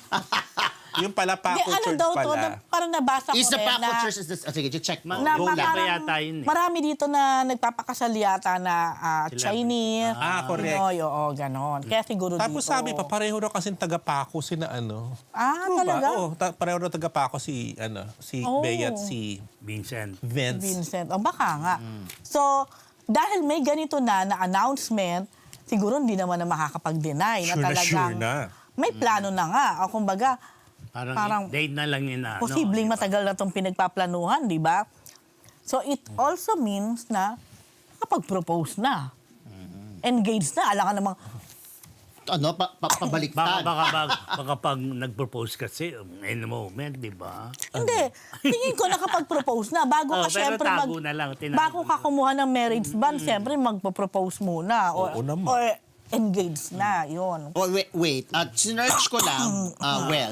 [SPEAKER 1] Yung pala Paco
[SPEAKER 4] Hindi, ano
[SPEAKER 1] Church
[SPEAKER 4] daw to,
[SPEAKER 1] pala.
[SPEAKER 4] parang nabasa ko
[SPEAKER 2] Is the
[SPEAKER 4] rin
[SPEAKER 2] Paco
[SPEAKER 4] na,
[SPEAKER 2] Church, sige, check mo.
[SPEAKER 4] na
[SPEAKER 3] Go lang.
[SPEAKER 4] parang
[SPEAKER 3] Yata yun
[SPEAKER 4] marami dito na nagpapakasal yata na Chinese,
[SPEAKER 1] correct.
[SPEAKER 4] Pinoy, oo, ganon. Kaya siguro
[SPEAKER 1] Tapos
[SPEAKER 4] dito.
[SPEAKER 1] sabi pa, pareho raw kasing taga-Paco sina ano.
[SPEAKER 4] Ah,
[SPEAKER 1] True ba?
[SPEAKER 4] talaga?
[SPEAKER 1] Oo, pareho raw taga-Paco si
[SPEAKER 4] Oh.
[SPEAKER 1] Bea at si
[SPEAKER 3] Vincent.
[SPEAKER 1] Vince.
[SPEAKER 4] Vincent. O baka nga. So, dahil may ganito na announcement, siguro hindi naman na makakapag-deny
[SPEAKER 1] Sure
[SPEAKER 4] na
[SPEAKER 1] na
[SPEAKER 4] talagang
[SPEAKER 1] sure na.
[SPEAKER 4] may plano na nga. O kumbaga,
[SPEAKER 3] Parang date na lang yun na.
[SPEAKER 4] posibleng matagal na itong pinagpaplanuhan, di ba? So it also means na nakapag-propose na. Engaged na. Alam ka namang,
[SPEAKER 2] Pabaliktad.
[SPEAKER 3] Baka pag nag-propose kasi, in a moment, di ba?
[SPEAKER 4] hindi. Tingin ko nakapag-propose na. Bago ka
[SPEAKER 3] Oh, pero
[SPEAKER 4] syempre
[SPEAKER 3] tago na lang, tinago
[SPEAKER 4] bago ka
[SPEAKER 3] na.
[SPEAKER 4] kumuha ng marriage band, syempre magpo-propose muna.
[SPEAKER 1] Oo naman.
[SPEAKER 4] Or engaged na. Yun.
[SPEAKER 2] Oh, wait. At sinearch ko lang,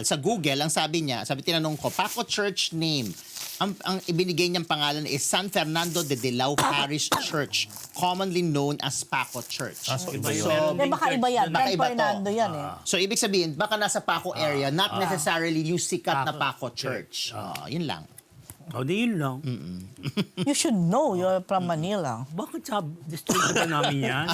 [SPEAKER 2] sa Google, ang sabi niya, tinanong ko, Paco Church name. Ang ibinigay niyang pangalan is San Fernando de Dilao Parish Church, commonly known as Paco Church.
[SPEAKER 1] So, iba
[SPEAKER 3] yun.
[SPEAKER 1] yun.
[SPEAKER 4] Eh, baka iba yan.
[SPEAKER 2] Baka
[SPEAKER 4] San
[SPEAKER 2] iba to.
[SPEAKER 4] Fernando yan
[SPEAKER 2] So, ibig sabihin, baka nasa Paco area, not necessarily yung sikat na Paco Church. Yun lang.
[SPEAKER 3] O, di yun lang.
[SPEAKER 4] You should know you're from Manila.
[SPEAKER 3] Bakit sa distrito ba namin yan?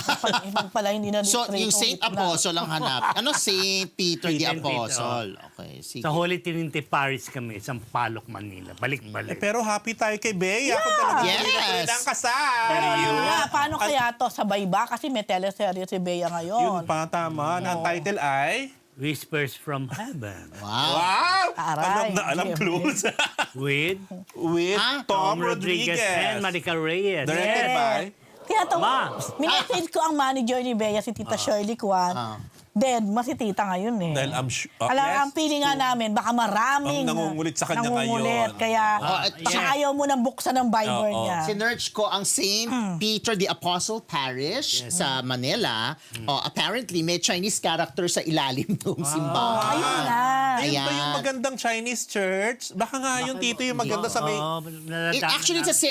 [SPEAKER 4] Pag pala hindi na
[SPEAKER 2] So,
[SPEAKER 4] distrito,
[SPEAKER 2] yung Saint
[SPEAKER 4] na-
[SPEAKER 2] Apostle ang hanap. Ano? Saint Peter the
[SPEAKER 3] Saint Peter,
[SPEAKER 2] Apostle. Okay, sige.
[SPEAKER 3] Sa Holy Trinity Parish kami, sa Palok, Manila. Balik-balik.
[SPEAKER 1] Pero happy tayo kay Bea. Kung talaga
[SPEAKER 2] Yes.
[SPEAKER 1] ang kasal.
[SPEAKER 4] Pero yun nga, paano kaya to? Sabay ba? Kasi may teleserye si Bea
[SPEAKER 1] Yun
[SPEAKER 4] ngayon.
[SPEAKER 1] pa, tama. Na ang title ay...
[SPEAKER 3] Whispers from Heaven.
[SPEAKER 2] Wow.
[SPEAKER 1] Wow!
[SPEAKER 4] Aray.
[SPEAKER 1] Alam na alam clues.
[SPEAKER 3] With
[SPEAKER 1] With Tom Rodriguez.
[SPEAKER 3] and Marica Reyes.
[SPEAKER 1] Directed
[SPEAKER 4] Yes.
[SPEAKER 1] by...
[SPEAKER 4] Tinatawag,
[SPEAKER 3] Ma.
[SPEAKER 4] minessage ko ang manager ni Bea, si Tita Shirley Kwan. Dead, si Tita ngayon eh.
[SPEAKER 1] Dahil I'm sure...
[SPEAKER 4] Ang feeling nga namin, baka maraming
[SPEAKER 1] Ang nangungulit sa kanya
[SPEAKER 4] nangungulit.
[SPEAKER 1] ngayon.
[SPEAKER 4] Kaya baka
[SPEAKER 3] yeah.
[SPEAKER 4] ayaw mo nang buksan ng Bible
[SPEAKER 1] Oo.
[SPEAKER 4] niya.
[SPEAKER 2] Sinerch ko ang Saint Peter the Apostle Parish sa Manila. Oh, apparently, may Chinese character sa ilalim ng simbahan.
[SPEAKER 4] Ayun na.
[SPEAKER 1] Ayun ba
[SPEAKER 2] Ayan.
[SPEAKER 1] yung magandang Chinese church? Baka nga yung tito yung maganda sa may...
[SPEAKER 2] Actually, it's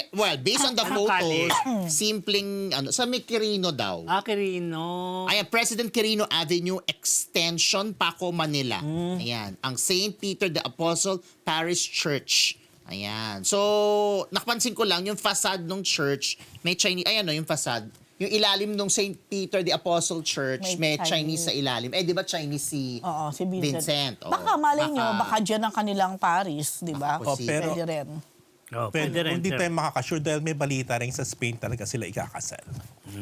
[SPEAKER 2] based on the
[SPEAKER 3] Anong
[SPEAKER 2] photos,
[SPEAKER 3] kali?
[SPEAKER 2] simpleng, sa may Quirino daw.
[SPEAKER 3] Quirino.
[SPEAKER 2] Ayan, President Quirino Avenue Extension, Paco, Manila. Ayan, ang St. Peter the Apostle Parish Church. Ayan. So, nakapansin ko lang, yung facade ng church, may Chinese, ayan yung facade. Yung ilalim ng St. Peter the Apostle Church, may
[SPEAKER 4] May
[SPEAKER 2] Chinese sa ilalim. Eh, di ba Chinese si
[SPEAKER 4] Oo, si Vincent.
[SPEAKER 2] Vincent? Oo.
[SPEAKER 4] Baka malay nyo, baka dyan ang kanilang Paris, di ba?
[SPEAKER 2] Baka posible.
[SPEAKER 1] pero-
[SPEAKER 4] Pwede rin.
[SPEAKER 3] Pwede rin.
[SPEAKER 1] Hindi
[SPEAKER 3] sir.
[SPEAKER 1] tayo makakasure dahil may balita rin sa Spain talaga sila ikakasal.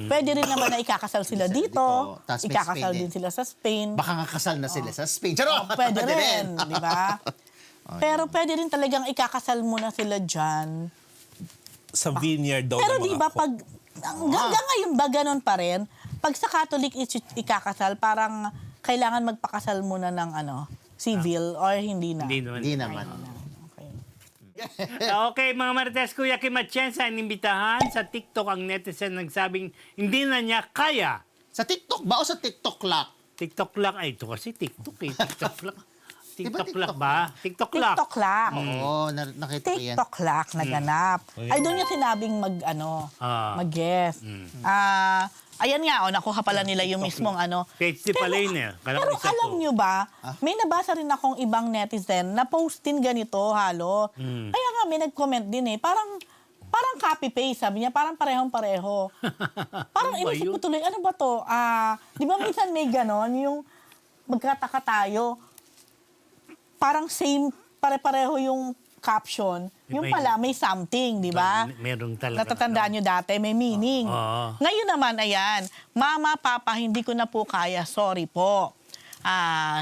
[SPEAKER 4] Pwede rin naman na ikakasal sila dito.
[SPEAKER 2] Tas may
[SPEAKER 4] Ikakasal
[SPEAKER 2] Spain
[SPEAKER 4] din sila sa Spain.
[SPEAKER 2] Baka nga kasal na sila sa Spain. Charot!
[SPEAKER 4] Pwede rin, di ba? Pero pwede rin talagang ikakasal muna sila dyan.
[SPEAKER 1] Sa vineyard daw
[SPEAKER 4] Pero
[SPEAKER 1] ng mga
[SPEAKER 4] di ba
[SPEAKER 1] ko-
[SPEAKER 4] pag hanggang ngayon ba ganun pa rin? Pag sa Catholic ikakasal, parang kailangan magpakasal muna ng civil or hindi na?
[SPEAKER 3] Hindi naman.
[SPEAKER 2] Hindi naman.
[SPEAKER 4] Okay.
[SPEAKER 3] Okay, mga Marites, Kuya Kim Atienza, inimbitahan sa TikTok ang netizen nagsabing hindi na niya kaya.
[SPEAKER 2] Sa TikTok ba o sa TikTok lock?
[SPEAKER 3] TikTok lang. Ay, ito kasi TikTok eh. TikTok lang. TikTok
[SPEAKER 2] TikTok
[SPEAKER 3] lang ba? TikTok lang.
[SPEAKER 4] TikTok lang.
[SPEAKER 2] Oo, nakita ko yan.
[SPEAKER 4] TikTok lang naganap. Ay, doon niya sinabing mag-guest. Ayan nga, nakuha pala nila yung mismong
[SPEAKER 3] PhD pala yun eh. Kala ko
[SPEAKER 4] Pero
[SPEAKER 3] isa
[SPEAKER 4] alam
[SPEAKER 3] po.
[SPEAKER 4] nyo ba, may nabasa rin akong ibang netizen na post din ganito, halo. Kaya nga, may nag-comment din eh. Parang copy-paste, sabi niya, parang parehong-pareho. Parang
[SPEAKER 3] Ano ba
[SPEAKER 4] inisip ko
[SPEAKER 3] yun?
[SPEAKER 4] tuloy, ano ba to? Di ba minsan may ganon, yung magkataka tayo, parang same, pare-pareho yung caption. Yung
[SPEAKER 3] May-
[SPEAKER 4] pala, may something, di ba?
[SPEAKER 3] Merong talaga.
[SPEAKER 4] Natatandaan nyo dati, may meaning.
[SPEAKER 3] Oo.
[SPEAKER 4] Ngayon naman, ayan, Mama, Papa, hindi ko na po kaya, sorry po.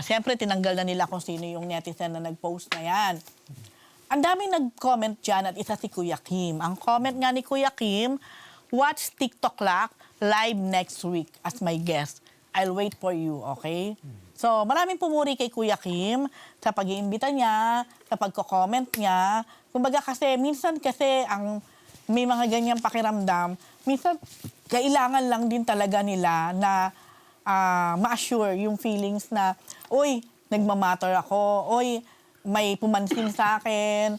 [SPEAKER 4] Siyempre, tinanggal na nila kung sino yung netizen na nag-post na yan. Ang daming nag-comment dyan at isa si Kuya Kim. Ang comment nga ni Kuya Kim, watch TikTok live next week as my guest. I'll wait for you, okay? So, maraming pumuri kay Kuya Kim sa pag-iimbita niya, sa pagko-comment niya. Kumbaga kasi, minsan kasi may mga ganyang pakiramdam, minsan kailangan lang din talaga nila na ma-assure yung feelings na, uy, nagmamatter ako, uy, may pumansin sa akin,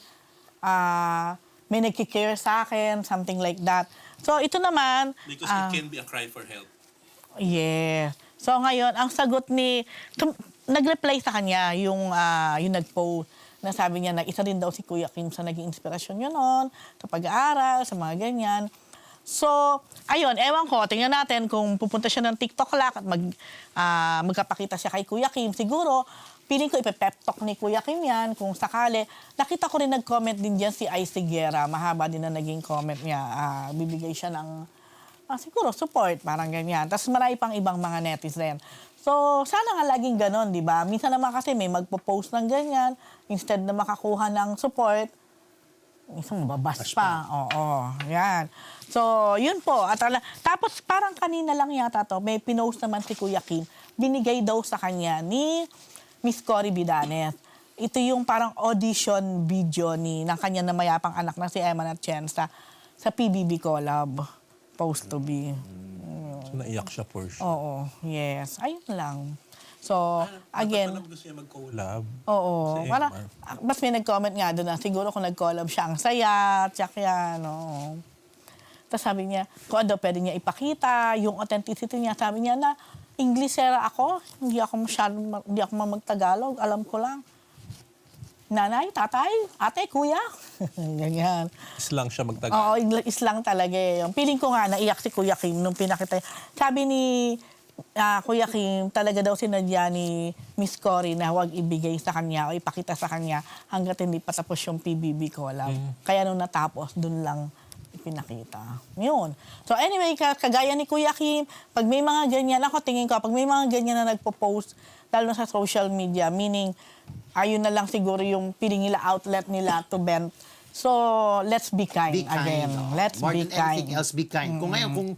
[SPEAKER 4] may nagkikare sa akin, something like that. So, ito naman,
[SPEAKER 1] Because it can be a cry for help.
[SPEAKER 4] yes. So ngayon, ang sagot nag-reply sa kanya yung nag-post na sabi niya na isa din daw si Kuya Kim sa naging inspirasyon niya noon, sa pag-aaral, sa mga ganyan. So, ayun, ewan ko, tingnan natin kung pupunta siya ng TikTok at magkapakita siya kay Kuya Kim. Siguro, piling ko ipepep talk ni Kuya Kim yan kung sakali. Nakita ko rin nag-comment din dyan si Ice Guerra. Mahaba din na naging comment niya. Bibigay siya ng siguro support, parang ganyan. Tapos marami pang ibang mga netizen. So, sana nga laging ganon, di ba? Minsan naman kasi may magpo-post ng ganyan, instead na makakuha ng support, minsan mababas pa. Oo, yan. So, yun po. Tapos parang kanina lang yata to, may pinost naman si Kuya Kim, binigay daw sa kanya ni Miss Cory Bidanes. Ito yung parang audition video ng kanya na mayapang anak na si Emma Atienza sa PBB Collab. Supposed to be.
[SPEAKER 1] So, naiyak siya for sure.
[SPEAKER 4] Oo, yes. Ayun lang. So, again,
[SPEAKER 1] Alam gusto niya mag-collab.
[SPEAKER 4] oo.
[SPEAKER 1] Si
[SPEAKER 4] Parang,
[SPEAKER 1] Emma.
[SPEAKER 4] mas may nag-comment nga doon na siguro kung nag-collab siya, ang saya, tsak yan, oo. Tapos sabi niya, kung ano pwede niya ipakita, yung authenticity niya, sabi niya na, Englishera ako, hindi ako magtagalog, alam ko lang. nanay, tatay, ate, kuya. Ganyan.
[SPEAKER 1] Islang siya magtagal.
[SPEAKER 4] Oo, islang talaga eh. Yung feeling ko nga, naiyak si Kuya Kim nung pinakita. Sabi ni Kuya Kim, talaga daw sinadya ni Miss Cory na huwag ibigay sa kanya o ipakita sa kanya hanggat hindi pa tapos yung PBB collab. Kaya nung natapos, dun lang ipinakita. Yun. So anyway, kagaya ni Kuya Kim, pag may mga ganyan, ako tingin ko, pag may mga ganyan na nagpo-post, lalo na sa social media, meaning, ayun na lang siguro yung piling nila, outlet nila to vent. So, let's be kind,
[SPEAKER 2] Be kind.
[SPEAKER 4] again. Let's
[SPEAKER 2] More
[SPEAKER 4] be
[SPEAKER 2] than
[SPEAKER 4] kind.
[SPEAKER 2] anything else, be kind. Kung ngayon, kung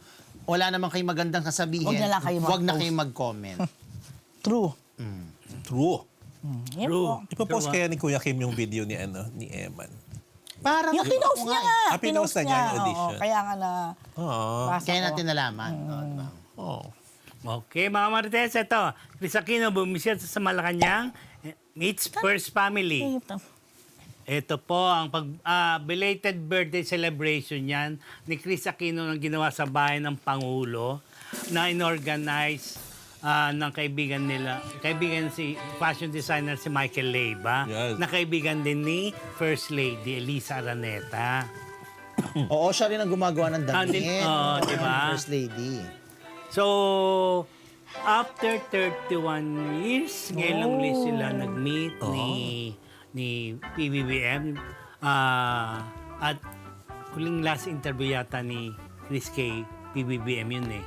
[SPEAKER 2] wala naman kayong magandang sasabihin,
[SPEAKER 4] Huwag na lang kayo
[SPEAKER 2] huwag na
[SPEAKER 4] mag-post.
[SPEAKER 2] kayong mag-comment.
[SPEAKER 4] True.
[SPEAKER 1] True.
[SPEAKER 4] Yun
[SPEAKER 3] True.
[SPEAKER 4] po.
[SPEAKER 1] Ipopost kaya ni Kuya Kim yung video ni Eman.
[SPEAKER 2] Para
[SPEAKER 4] Yung pinost niya nga.
[SPEAKER 1] pinost na niya yung audition.
[SPEAKER 4] Oo, kaya nga na
[SPEAKER 1] Oo.
[SPEAKER 4] basa
[SPEAKER 2] Kaya
[SPEAKER 4] ko.
[SPEAKER 2] natin nalaman. Diba?
[SPEAKER 1] Oh.
[SPEAKER 3] Okay, mga Marites, ito. Chris Aquino bumisita sa Malacanang. Meets First Family. Ito po ang belated birthday celebration niyan ni Chris Aquino na ginawa sa bahay ng Pangulo na inorganize ng kaibigan si fashion designer si Michael Leyva,
[SPEAKER 1] Yes.
[SPEAKER 3] na kaibigan din ni First Lady Elisa Araneta.
[SPEAKER 2] Oo, siya rin ang gumagawa ng damit.
[SPEAKER 3] Oo, diba?
[SPEAKER 2] First Lady.
[SPEAKER 3] So, after 31 years, ngayon lang ulit sila nag-meet ni PBBM. At huling last interview yata ni Chris kay PBBM yun eh.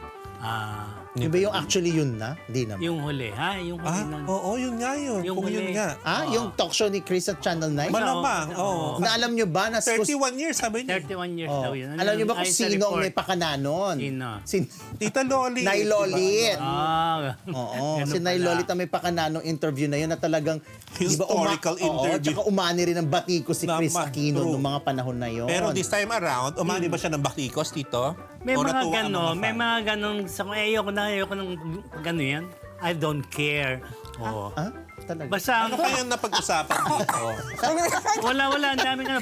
[SPEAKER 2] Di ba yung actually yun na? Hindi naman.
[SPEAKER 3] Yung huli, ha? Yung huli na.
[SPEAKER 1] Oo, yun nga yun.
[SPEAKER 3] Yung
[SPEAKER 1] Kung yun
[SPEAKER 3] huli.
[SPEAKER 1] nga.
[SPEAKER 2] Yung talk show ni Chris at Channel 9?
[SPEAKER 1] Malamang, oo.
[SPEAKER 2] Na alam nyo ba na
[SPEAKER 1] 31 years, sabi niya.
[SPEAKER 3] 31 years
[SPEAKER 2] Oh.
[SPEAKER 3] daw yun.
[SPEAKER 2] Alam nyo ba kung
[SPEAKER 3] Ayun sa
[SPEAKER 2] sino ang
[SPEAKER 3] report.
[SPEAKER 2] may pakananon?
[SPEAKER 3] Sino?
[SPEAKER 1] Tita Loli.
[SPEAKER 2] Nay Lolit. Oo,
[SPEAKER 3] ganun
[SPEAKER 2] si Nay
[SPEAKER 3] pala.
[SPEAKER 2] Lolit ang may pakananong interview na yun na talagang
[SPEAKER 1] Historical interview.
[SPEAKER 2] Oo, tsaka umani rin ng batikos si Chris
[SPEAKER 1] Naman,
[SPEAKER 2] Aquino
[SPEAKER 1] true.
[SPEAKER 2] noong mga panahon na yun.
[SPEAKER 1] Pero this time around, umani ba siya ng bakikos, Tito?
[SPEAKER 3] May
[SPEAKER 1] O
[SPEAKER 3] mga
[SPEAKER 1] natuwa ang
[SPEAKER 3] gano'n, may
[SPEAKER 1] fan?
[SPEAKER 3] mga gano'n, ayoko ng gano'n yan. I don't care. Oo.
[SPEAKER 2] Ah? Talaga?
[SPEAKER 3] Basta,
[SPEAKER 1] Ano kaya napag-usapan dito?
[SPEAKER 3] wala, ang dami na.